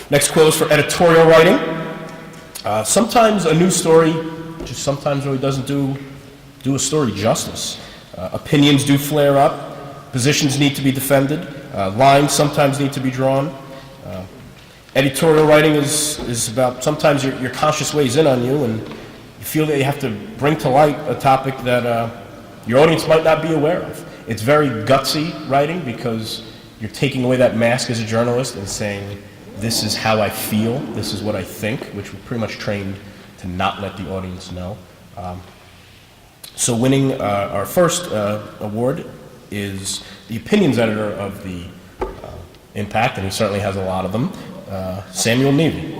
Next quill is for editorial writing. Sometimes a news story just sometimes really doesn't do a story justice. Opinions do flare up. Positions need to be defended. Lines sometimes need to be drawn. Editorial writing is about sometimes your conscience weighs in on you and you feel that you have to bring to light a topic that your audience might not be aware of. It's very gutsy writing because you're taking away that mask as a journalist and saying, this is how I feel, this is what I think, which we're pretty much trained to not let the audience know. So winning our first award is the opinions editor of the Impact, and he certainly has a lot of them, Samuel Nevey.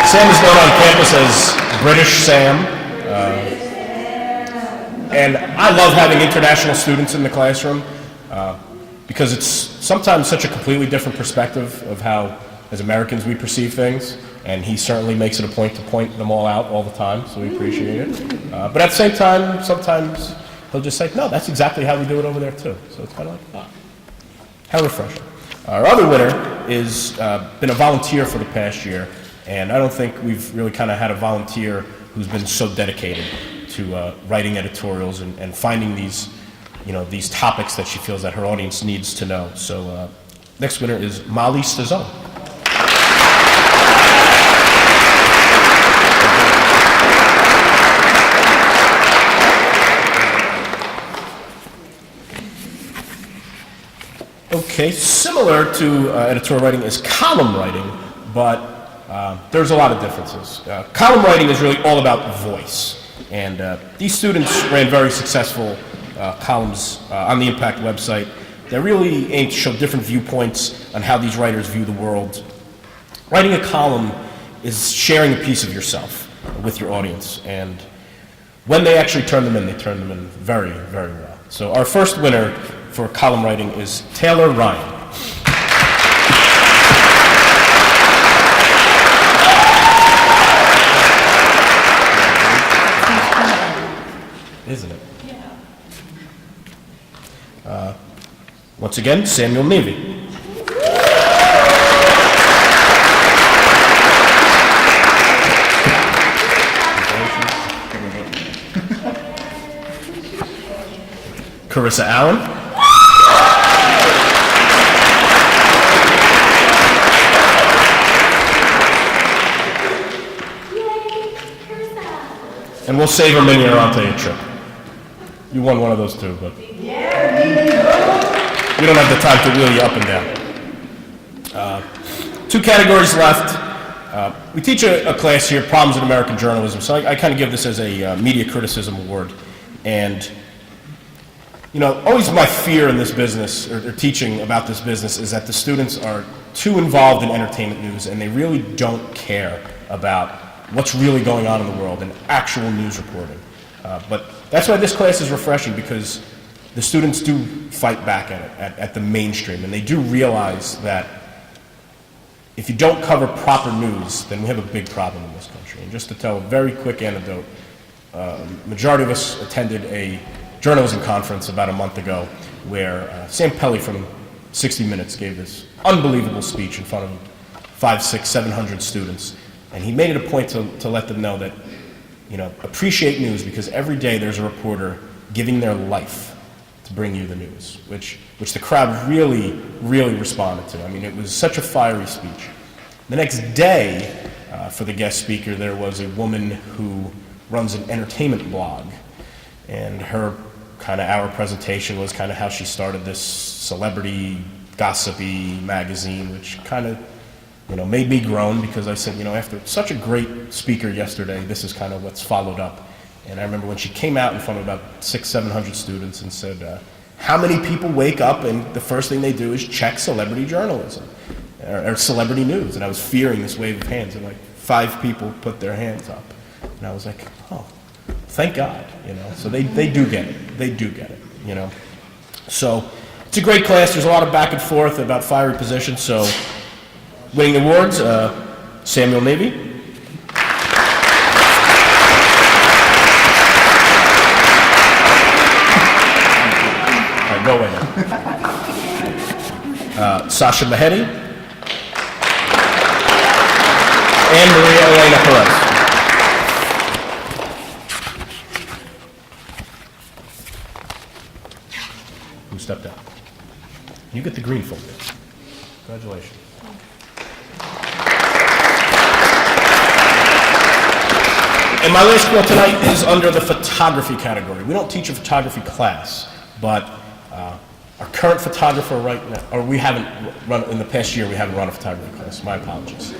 Sam is known on campus as British Sam, and I love having international students in the classroom because it's sometimes such a completely different perspective of how, as Americans, we perceive things, and he certainly makes it a point to point them all out all the time, so we appreciate it. But at the same time, sometimes he'll just say, no, that's exactly how we do it over there too. So it's kind of like, how refreshing. Our other winner is been a volunteer for the past year, and I don't think we've really kind of had a volunteer who's been so dedicated to writing editorials and finding these, you know, these topics that she feels that her audience needs to know. So next winner is Molly Stazone. Okay, similar to editorial writing is column writing, but there's a lot of differences. Column writing is really all about voice, and these students ran very successful columns on the Impact website that really aim to show different viewpoints on how these writers view the world. Writing a column is sharing a piece of yourself with your audience, and when they actually turn them in, they turn them in very, very well. So our first winner for column writing is Taylor Ryan. Isn't it? Once again, Samuel Nevey. Carissa Allen. And we'll save her minion on to your trip. You won one of those two, but we don't have the time to wheel you up and down. 2 categories left. We teach a class here, Problems in American Journalism, so I kind of give this as a media criticism award. And, you know, always my fear in this business, or teaching about this business, is that the students are too involved in entertainment news and they really don't care about what's really going on in the world and actual news reporting. But that's why this class is refreshing, because the students do fight back at it, at the mainstream, and they do realize that if you don't cover proper news, then we have a big problem in this country. And just to tell a very quick anecdote, majority of us attended a journalism conference about a month ago where Sam Pelly from 60 Minutes gave this unbelievable speech in front of 500, 600, 700 students. And he made it a point to let them know that, you know, appreciate news, because every day there's a reporter giving their life to bring you the news, which the crowd really, really responded to. I mean, it was such a fiery speech. The next day, for the guest speaker, there was a woman who runs an entertainment blog, and her kind of hour presentation was kind of how she started this celebrity gossipy magazine, which kind of, you know, made me groan, because I said, you know, after such a great speaker yesterday, this is kind of what's followed up. And I remember when she came out in front of about 600, 700 students and said, how many people wake up and the first thing they do is check celebrity journalism or celebrity news? And I was fearing this wave of hands, and like 5 people put their hands up. And I was like, oh, thank God, you know. So they do get it. They do get it, you know. So it's a great class. There's a lot of back and forth about fiery positions. So winning the awards, Samuel Nevey. All right, go away now. Sasha Mahedi. And Maria Elena Perez. Who stepped out? You get the green folder. Congratulations. And my last quill tonight is under the photography category. We don't teach a photography class, but our current photographer right now, or we haven't run, in the past year we haven't run a photography class, my apologies.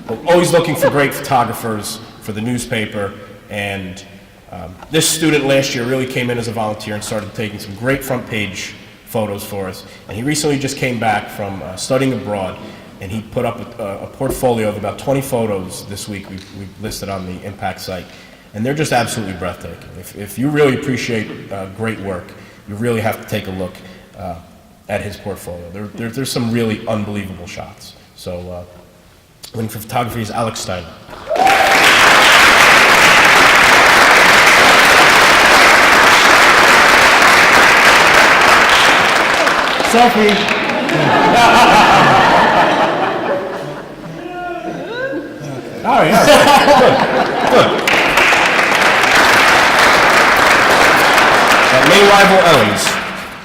We're always looking for great photographers for the newspaper, and this student last year really came in as a volunteer and started taking some great front page photos for us. And he recently just came back from studying abroad, and he put up a portfolio of about 20 photos this week we listed on the Impact site. And they're just absolutely breathtaking. If you really appreciate great work, you really have to take a look at his portfolio. There's some really unbelievable shots. So winning for photography is Alex Steiner. Selfie. All right, good. Main rival Ellen's.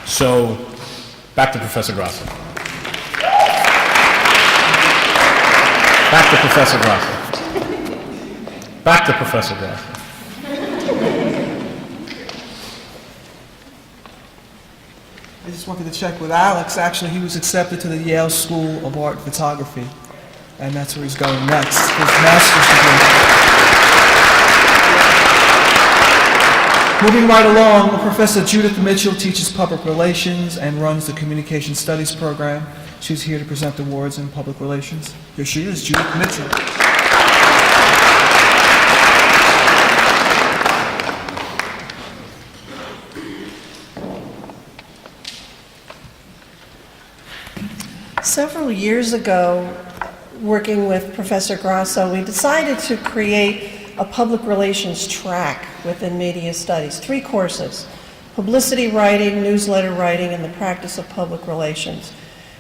So, back to Professor Grasso. Back to Professor Grasso. Back to Professor Grasso. I just wanted to check with Alex. Actually, he was accepted to the Yale School of Art and Photography, and that's where he's going next, his master's degree. Moving right along, Professor Judith Mitchell teaches public relations and runs the Communication Studies program. She's here to present awards in public relations. Here she is, Judith Mitchell. Several years ago, working with Professor Grasso, we decided to create a public relations track within media studies, 3 courses. publicity writing, newsletter writing, and the practice of public relations.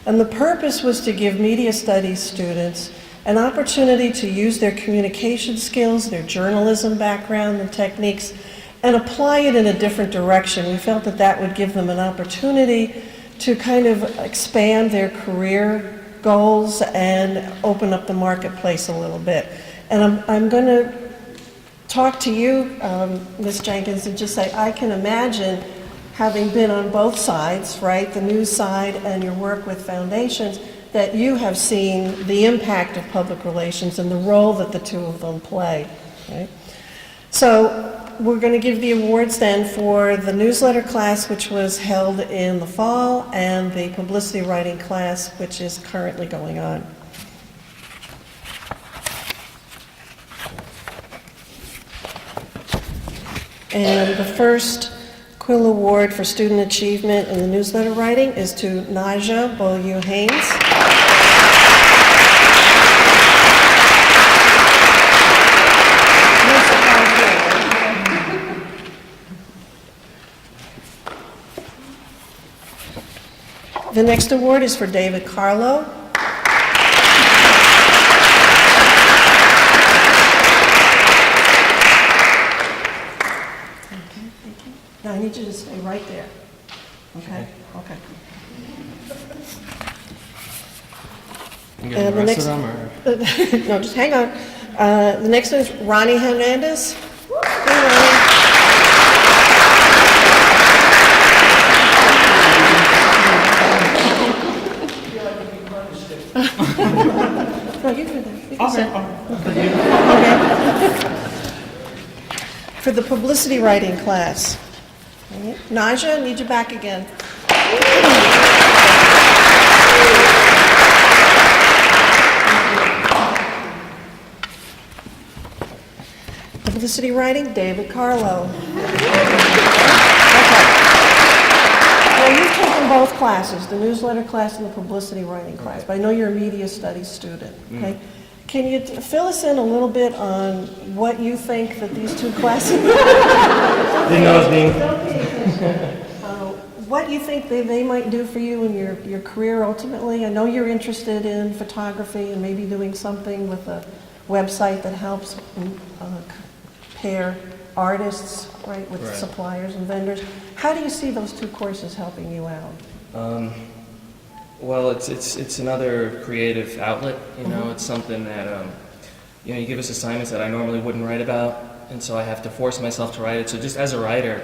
And the purpose was to give media studies students an opportunity to use their communication skills, their journalism background and techniques, and apply it in a different direction. We felt that that would give them an opportunity to kind of expand their career goals and open up the marketplace a little bit. And I'm going to talk to you, Ms. Jenkins, and just say, I can imagine, having been on both sides, right, the news side and your work with foundations, that you have seen the impact of public relations and the role that the two of them play, right? So we're going to give the awards then for the newsletter class, which was held in the fall, and the publicity writing class, which is currently going on. And the first Quill Award for Student Achievement in the Newsletter Writing is to Naja Beaulieu-Haynes. The next award is for David Carlo. Now, I need you to stay right there. Okay? Okay. You get the rest of them, or? No, just hang on. The next one is Ronnie Hernandez. Hey, Ronnie. No, you can do that. You can sit. Okay. For the publicity writing class. All right. Naja, I need you back again. Publicity writing, David Carlo. Okay. Well, you've taken both classes, the newsletter class and the publicity writing class, but I know you're a media studies student, okay? Can you fill us in a little bit on what you think that these two classes... Didn't know it was being... what you think they might do for you in your career ultimately? I know you're interested in photography and maybe doing something with a website that helps pair artists, right, with suppliers and vendors. How do you see those two courses helping you out? Well, it's another creative outlet. You know, it's something that you know, you give us assignments that I normally wouldn't write about, and so I have to force myself to write it. So just as a writer,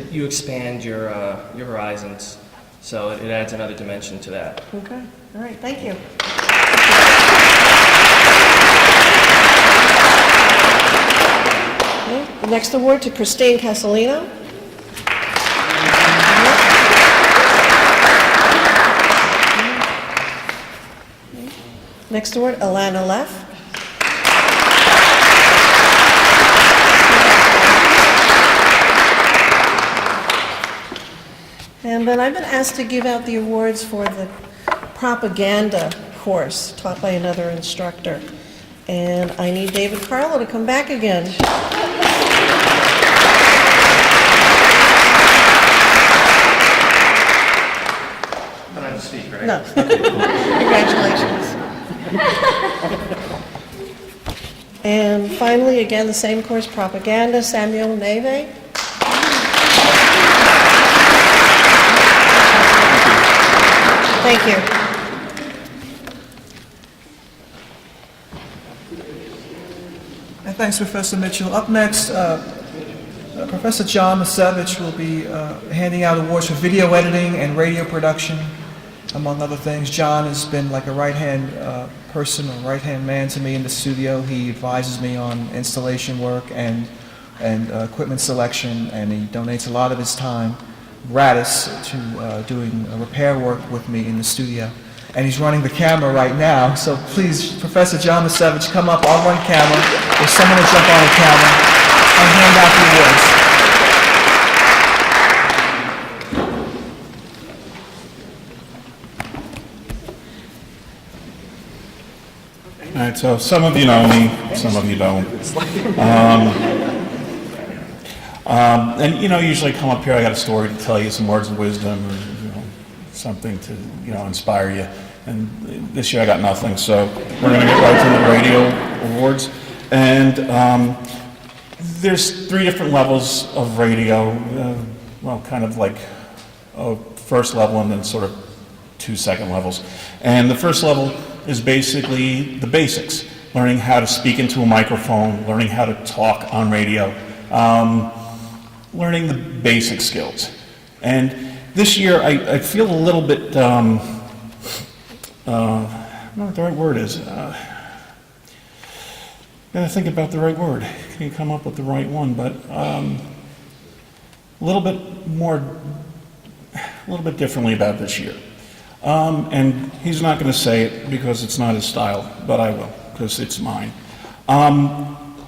you expand your horizons. So it adds another dimension to that. Okay, all right, thank you. Okay. The next award to Christine Casalino. Next award, Alana Leff. And then I've been asked to give out the awards for the propaganda course taught by another instructor. And I need David Carlo to come back again. I don't have to speak, right? No. Congratulations. And finally, again, the same course, propaganda, Samuel Neve. Thank you. And thanks, Professor Mitchell. Up next, Professor John Masevich will be handing out awards for video editing and radio production, among other things. John has been like a right-hand person or right-hand man to me in the studio. He advises me on installation work and equipment selection, and he donates a lot of his time gratis to doing repair work with me in the studio. And he's running the camera right now, so please, Professor John Masevich, come up. I'll run camera. There's someone to jump on the camera and hand out the awards. All right, so some of you know me, some of you don't. And, usually I come up here, I got a story to tell you, some words of wisdom, or, something to, inspire you. And this year I got nothing, so we're going to get right to the radio awards. And there's 3 different levels of radio, kind of like a first level and then sort of 2 second levels. And the first level is basically the basics, learning how to speak into a microphone, learning how to talk on radio, learning the basic skills. And this year I feel a little bit, I don't know what the right word is. Gotta think about the right word. Can you come up with the right one? But a little bit differently about this year. And he's not going to say it because it's not his style, but I will, because it's mine.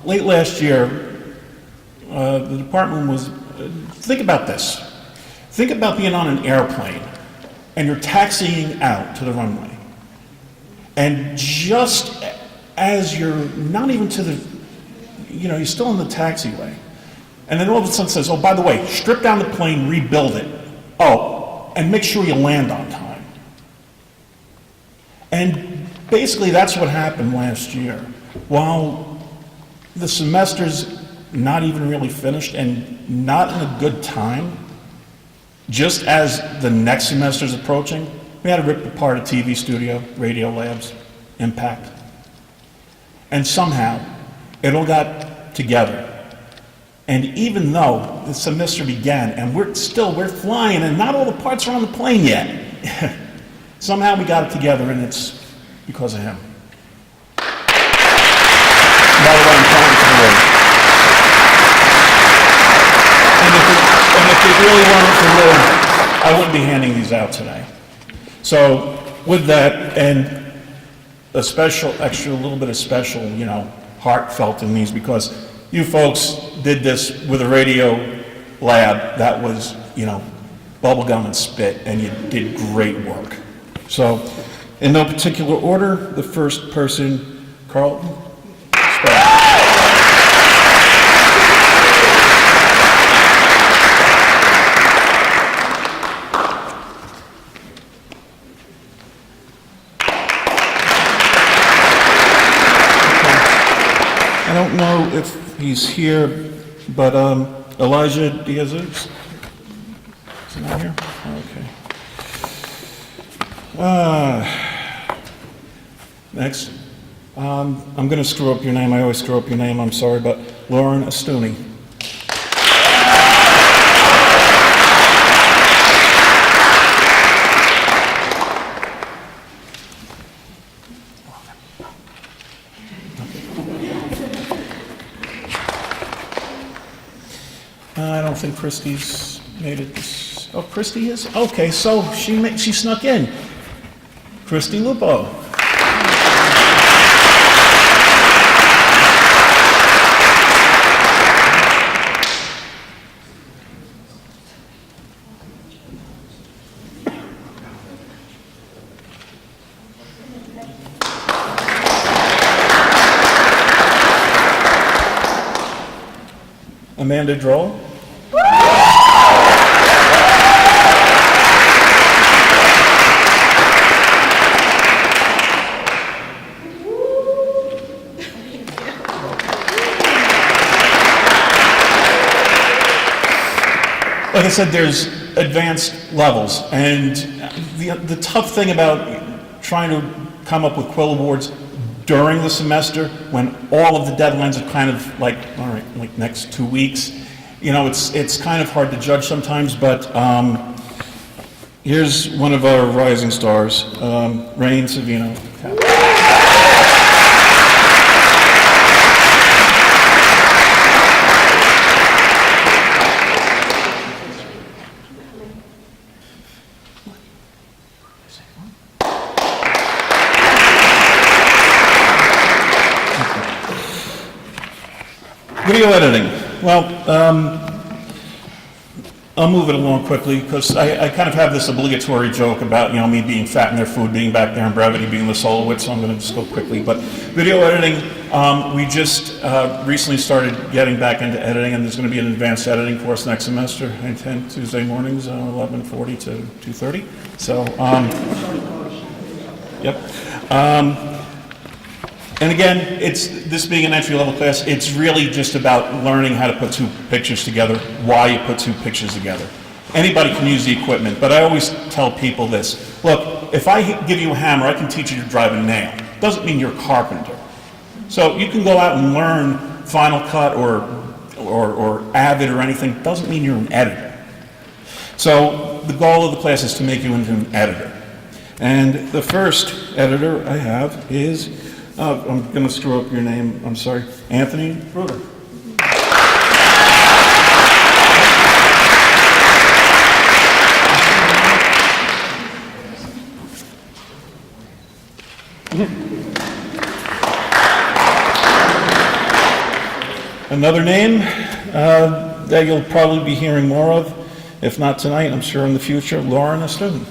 Late last year, the department was, think about this. Think about being on an airplane and you're taxiing out to the runway. And just as you're not even to the, you're still in the taxiway. And then all of a sudden says, oh, by the way, strip down the plane, rebuild it. Oh, and make sure you land on time. And basically that's what happened last year. While the semester's not even really finished and not in a good time, just as the next semester's approaching, we had to rip apart a TV studio, radio labs, impact. And somehow it all got together. And even though the semester began and we're flying and not all the parts are on the plane yet, somehow we got it together, and it's because of him. By the way, I'm calling for the word. And if it really weren't for Lou, I wouldn't be handing these out today. So with that, and a little bit of special, heartfelt in these, because you folks did this with a radio lab that was, bubblegum and spit, and you did great work. So, in no particular order, the first person, Carlton. I don't know if he's here, but Elijah Diaz is he not here? Okay. Next. I'm going to screw up your name. I always screw up your name. I'm sorry, but Lauren Astuni. I don't think Christy's made it. Oh, Christy is? Okay, so she snuck in. Christy Lupo. Amanda Droll. Like I said, there's advanced levels, and the tough thing about trying to come up with Quill Awards during the semester, when all of the deadlines are kind of like, all right, like next 2 weeks, it's kind of hard to judge sometimes, but here's one of our rising stars, Rain Savino. Video editing. Well, I'll move it along quickly, because I kind of have this obligatory joke about, me being fat in their food, being back there in brevity, being the soul of it, so I'm going to just go quickly. But video editing, we just recently started getting back into editing, and there's going to be an advanced editing course next semester, I attend Tuesday mornings, 11:40 to 2:30. So, yep. And again, this being an entry-level class, it's really just about learning how to put two pictures together, why you put two pictures together. Anybody can use the equipment, but I always tell people this. Look, if I give you a hammer, I can teach you to drive a nail. Doesn't mean you're a carpenter. So you can go out and learn Final Cut or Avid or anything. Doesn't mean you're an editor. So the goal of the class is to make you into an editor. And the first editor I have is... I'm going to screw up your name, I'm sorry. Anthony Bruder. Another name that you'll probably be hearing more of, if not tonight, I'm sure in the future, Lauren, a student.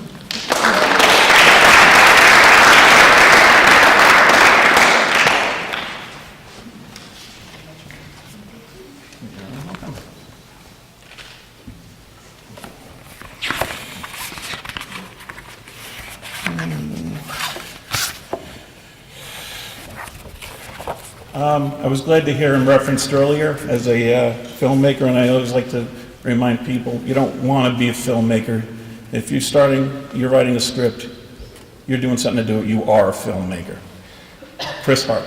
I was glad to hear him referenced earlier as a filmmaker, and I always like to remind people, you don't want to be a filmmaker. If you're writing a script, you're doing something to do it, you are a filmmaker. Chris Hart.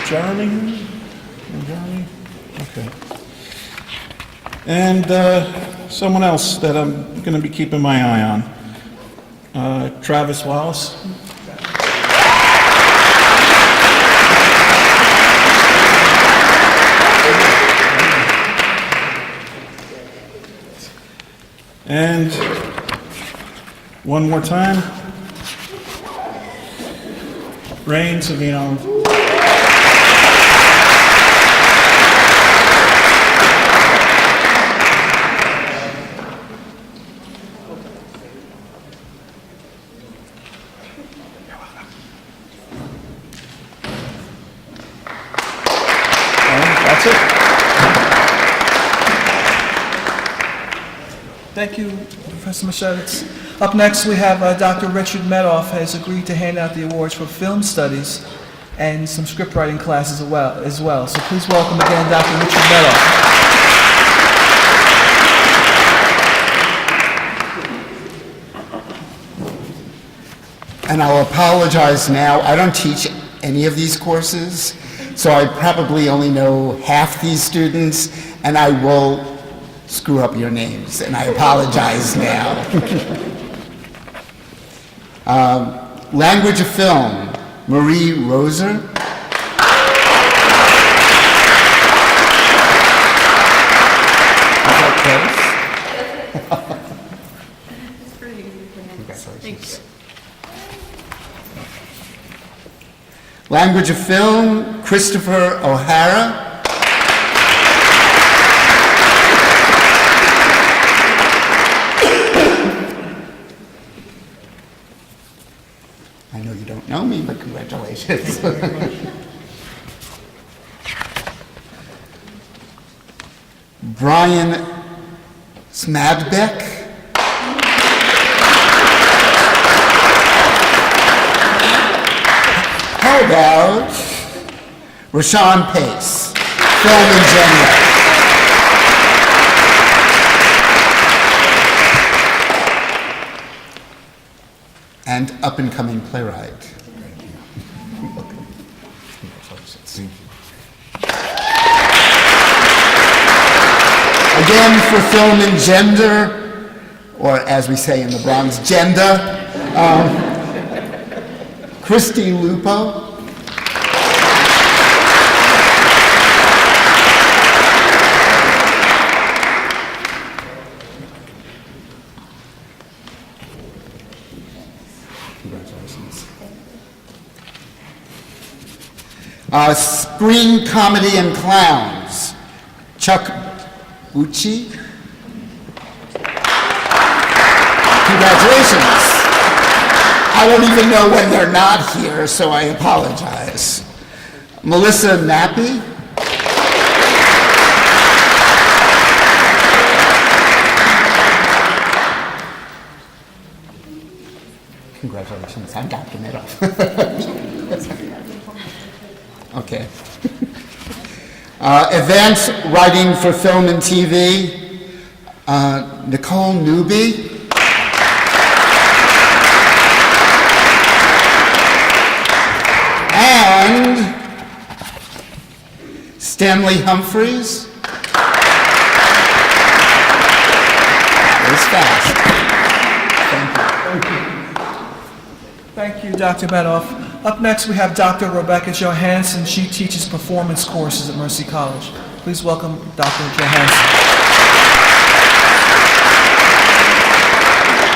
Jeremy? Okay. And someone else that I'm going to be keeping my eye on, Travis Wallace. And one more time, Rain Savino. That's it. Thank you, Professor Mashevitz. Up next, we have Dr. Richard Medoff has agreed to hand out the awards for film studies and some script writing classes as well. So please welcome again Dr. Richard Medoff. And I'll apologize now. I don't teach any of these courses, so I probably only know half these students, and I will screw up your names, and I apologize now. Language of film, Marie Roser. Thanks. Language of film, Christopher O'Hara. I know you don't know me, but congratulations. Brian Smadbeck. How about Rashawn Pace, film in general. And up-and-coming playwright. Again, for film and gender, or as we say in the Bronx, gender, Christy Lupo. Screen Comedy and Clowns, Chuck Bucci. Congratulations. I don't even know when they're not here, so I apologize. Melissa Nappy. Congratulations, I got the medal. Okay. Advanced Writing for Film and TV, Nicole Newby. And Stanley Humphreys. That was fast. Thank you, Dr. Medoff. Up next, we have Dr. Rebecca Johansson. She teaches performance courses at Mercy College. Please welcome Dr. Johansson.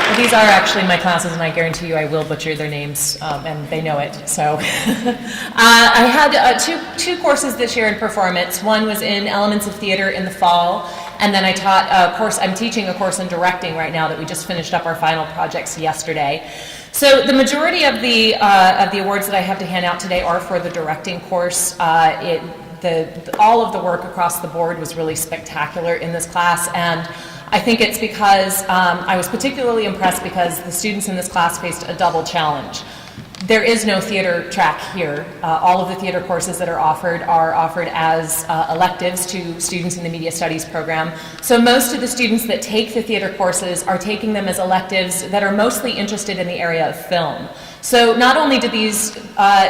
Well, these are actually my classes, and I guarantee you I will butcher their names, and they know it. So I had two courses this year in performance. One was in Elements of Theater in the fall, and then I taught a course. I'm teaching a course in directing right now that we just finished up our final projects yesterday. So the majority of the awards that I have to hand out today are for the directing course. All of the work across the board was really spectacular in this class, and I think it's because I was particularly impressed because the students in this class faced a double challenge. There is no theater track here. All of the theater courses that are offered as electives to students in the media studies program. So most of the students that take the theater courses are taking them as electives that are mostly interested in the area of film. So not only did these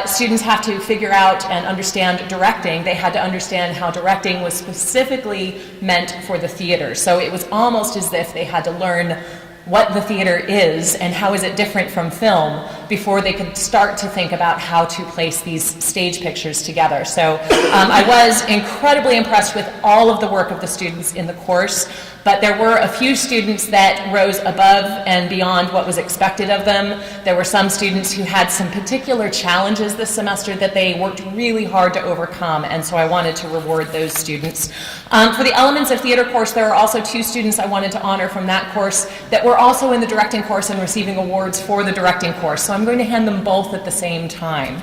students have to figure out and understand directing, they had to understand how directing was specifically meant for the theater. So it was almost as if they had to learn what the theater is and how is it different from film before they could start to think about how to place these stage pictures together. So I was incredibly impressed with all of the work of the students in the course, but there were a few students that rose above and beyond what was expected of them. There were some students who had some particular challenges this semester that they worked really hard to overcome, and so I wanted to reward those students. For the Elements of Theater course, there are also two students I wanted to honor from that course that were also in the directing course and receiving awards for the directing course, so I'm going to hand them both at the same time.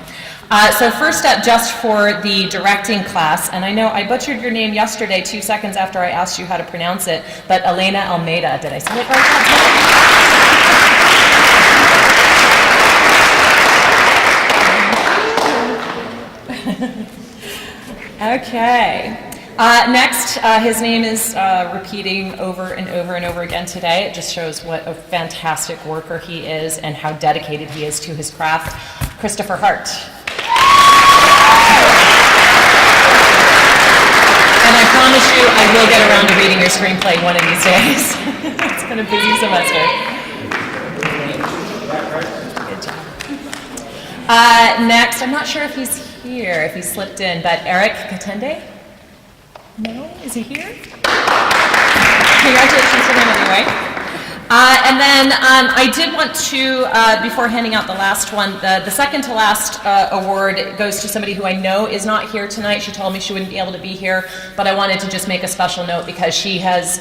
So first up, just for the directing class, and I know I butchered your name yesterday 2 seconds after I asked you how to pronounce it, but Elena Almeida, did I say it right that time? Okay. Next, his name is repeating over and over and over again today. It just shows what a fantastic worker he is and how dedicated he is to his craft. Christopher Hart. And I promise you, I will get around to reading your screenplay one of these days. It's been a busy semester. Good job. Next, I'm not sure if he's here, if he slipped in, but Eric Katende? No? Is he here? Congratulations to him anyway. And then I did want to, before handing out the last one, the second to last award goes to somebody who I know is not here tonight. She told me she wouldn't be able to be here, but I wanted to just make a special note because she has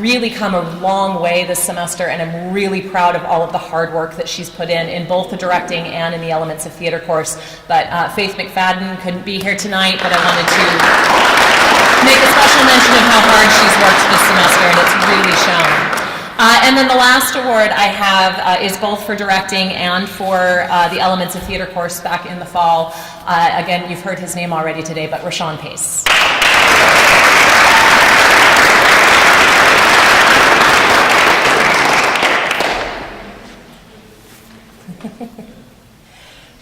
really come a long way this semester, and I'm really proud of all of the hard work that she's put in both the directing and in the Elements of Theater course. But Faith McFadden couldn't be here tonight, but I wanted to make a special mention of how hard she's worked this semester, and it's really shown. And then the last award I have is both for directing and for the Elements of Theater course back in the fall. Again, you've heard his name already today, but Rashawn Pace.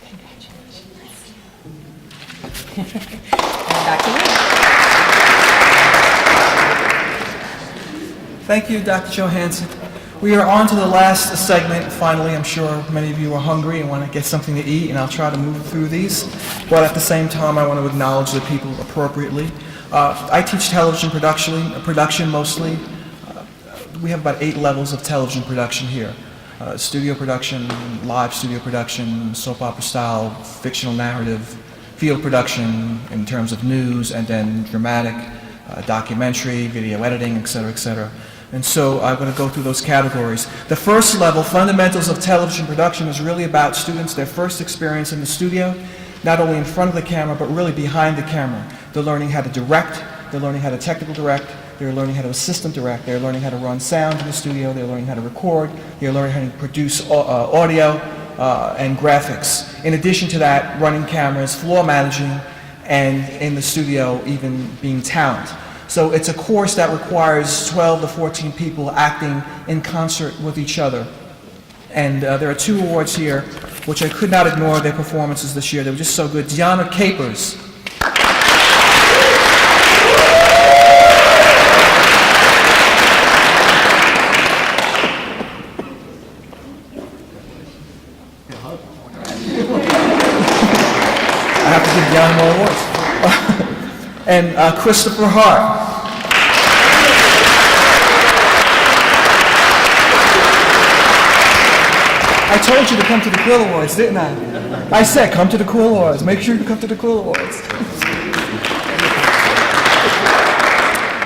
Congratulations. And back to you. Thank you, Dr. Johansson. We are on to the last segment. Finally, I'm sure many of you are hungry and want to get something to eat, and I'll try to move through these. But at the same time, I want to acknowledge the people appropriately. I teach television production mostly. We have about 8 levels of television production here. Studio production, live studio production, soap opera style, fictional narrative, field production in terms of news, and then dramatic, documentary, video editing, et cetera, et cetera. And so I'm going to go through those categories. The first level, Fundamentals of Television Production, is really about students, their first experience in the studio, not only in front of the camera, but really behind the camera. They're learning how to direct, they're learning how to technical direct, they're learning how to assistant direct, they're learning how to run sound in the studio, they're learning how to record, they're learning how to produce audio and graphics. In addition to that, running cameras, floor managing, and in the studio, even being talent. So it's a course that requires 12 to 14 people acting in concert with each other. And there are 2 awards here, which I could not ignore their performances this year. They were just so good. Deanna Capers. I have to give Deanna more awards. And Christopher Hart. I told you to come to the Quill Awards, didn't I? I said come to the Quill Awards. Make sure you come to the Quill Awards.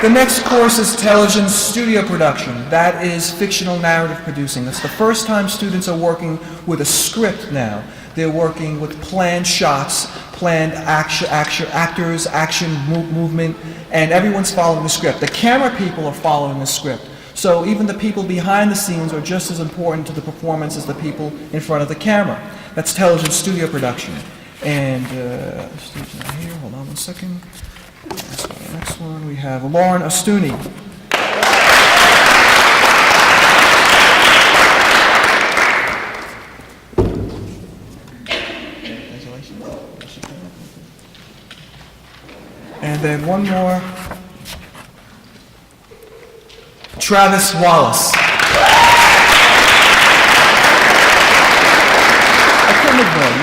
The next course is television studio production. That is fictional narrative producing. That's the first time students are working with a script now. They're working with planned shots, planned actors, action movement, and everyone's following the script. The camera people are following the script. So even the people behind the scenes are just as important to the performance as the people in front of the camera. That's television studio production. And Steve's not here. Hold on one second. Let's go to the next one. We have Lauren Astuni. And then one more. Travis Wallace. I couldn't ignore you.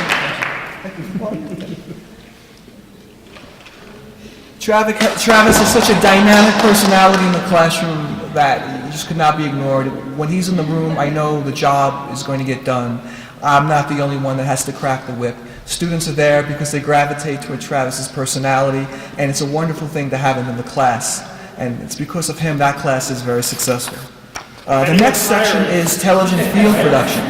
Travis is such a dynamic personality in the classroom that he just could not be ignored. When he's in the room, I know the job is going to get done. I'm not the only one that has to crack the whip. Students are there because they gravitate toward Travis's personality, and it's a wonderful thing to have him in the class. And it's because of him that class is very successful. The next section is television field production.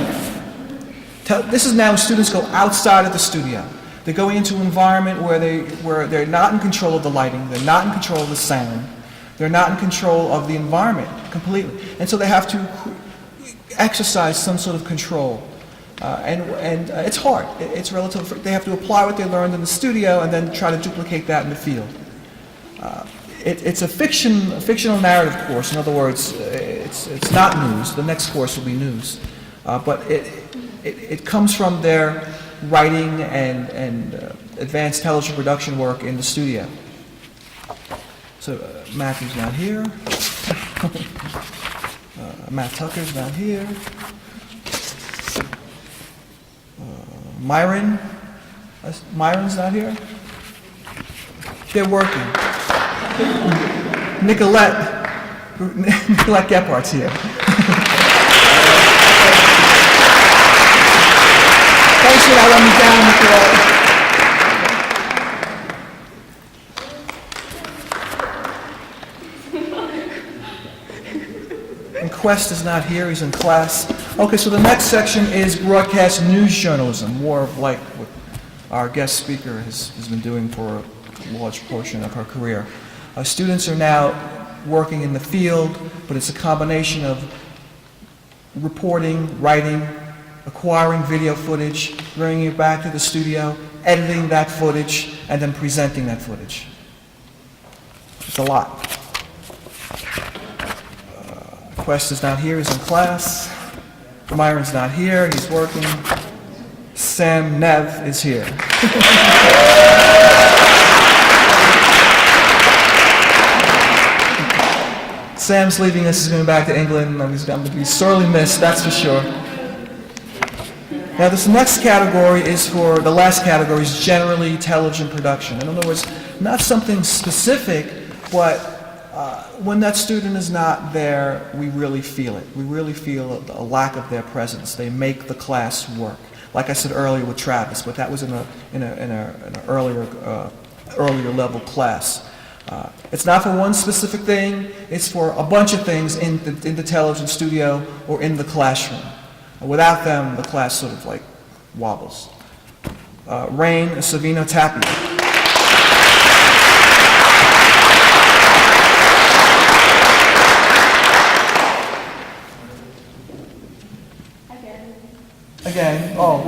This is now when students go outside of the studio. They're going into an environment where they're not in control of the lighting, they're not in control of the sound, they're not in control of the environment completely. And so they have to exercise some sort of control. And it's hard. It's relative. They have to apply what they learned in the studio and then try to duplicate that in the field. It's a fictional narrative course. In other words, it's not news. The next course will be news. But it comes from their writing and advanced television production work in the studio. So Matthew's not here. Matt Tucker's not here. Myron's not here. They're working. Nicolette Gephardt's here. Thanks for not letting me down, Nicolette. And Quest is not here, he's in class. Okay, so the next section is broadcast news journalism, more of like what our guest speaker has been doing for a large portion of her career. Students are now working in the field, but it's a combination of reporting, writing, acquiring video footage, bringing it back to the studio, editing that footage, and then presenting that footage. It's a lot. Quest is not here, he's in class. Myron's not here, he's working. Sam Nev is here. Sam's leaving us, he's going back to England, and he's going to be sorely missed, that's for sure. Now this next category is for, the last category is generally television production. In other words, not something specific, but when that student is not there, we really feel it. We really feel a lack of their presence. They make the class work. like I said earlier with Travis, but that was in an earlier level class. It's not for one specific thing, it's for a bunch of things in the television studio or in the classroom. Without them, the class sort of like wobbles. Rain Savino Tapia. Again, oh.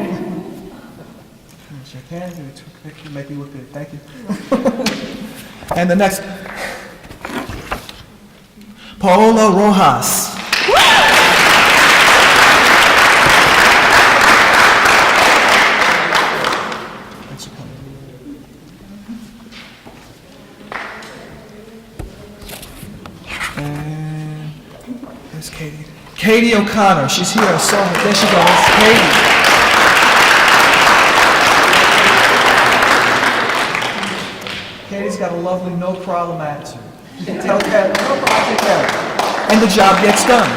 Shake hands, give me two pictures, make me look good, thank you. And the next, Paola Rojas. Thanks for coming. And there's Katie. Katie O'Connor, she's here, I saw her, there she goes, Katie. Katie's got a lovely no problem attitude. You can tell Katie, no problem, I'll take care of it. And the job gets done.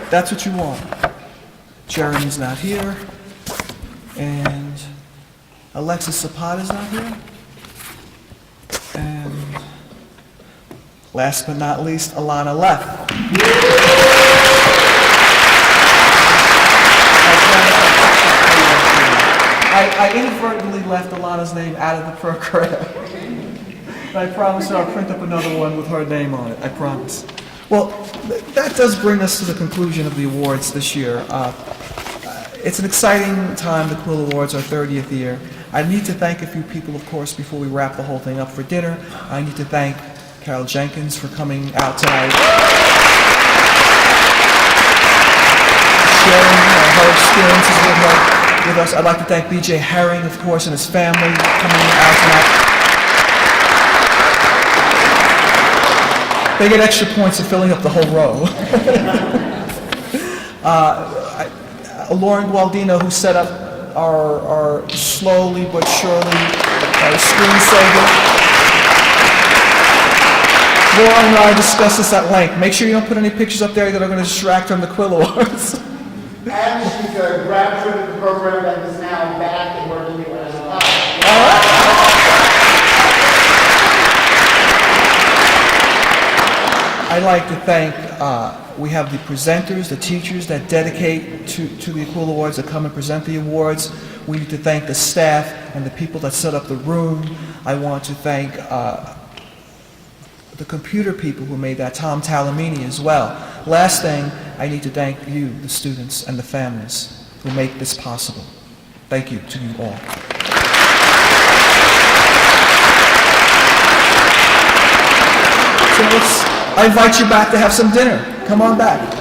That's what you want. Jeremy's not here. And Alexis Zapata's not here. And last but not least, Alana left. I inadvertently left Alana's name out of the program. I promise I'll print up another one with her name on it, I promise. Well, that does bring us to the conclusion of the awards this year. It's an exciting time, the Quill Awards, our 30th year. I need to thank a few people, of course, before we wrap the whole thing up for dinner. I need to thank Carol Jenkins for coming out tonight, sharing her experiences with us. I'd like to thank B.J. Harring, of course, and his family coming out tonight. They get extra points for filling up the whole row. Lauren Gualdino, who set up our slowly but surely screensaver. Lauren and I discussed this at length. Make sure you don't put any pictures up there that are going to distract from the Quill Awards. And she's a graduate of the program that is now back and working as a pilot. I'd like to thank, we have the presenters, the teachers that dedicate to the Quill Awards, that come and present the awards. We need to thank the staff and the people that set up the room. I want to thank the computer people who made that, Tom Talamini as well. Last thing, I need to thank you, the students and the families who make this possible. Thank you to you all. So I invite you back to have some dinner. Come on back.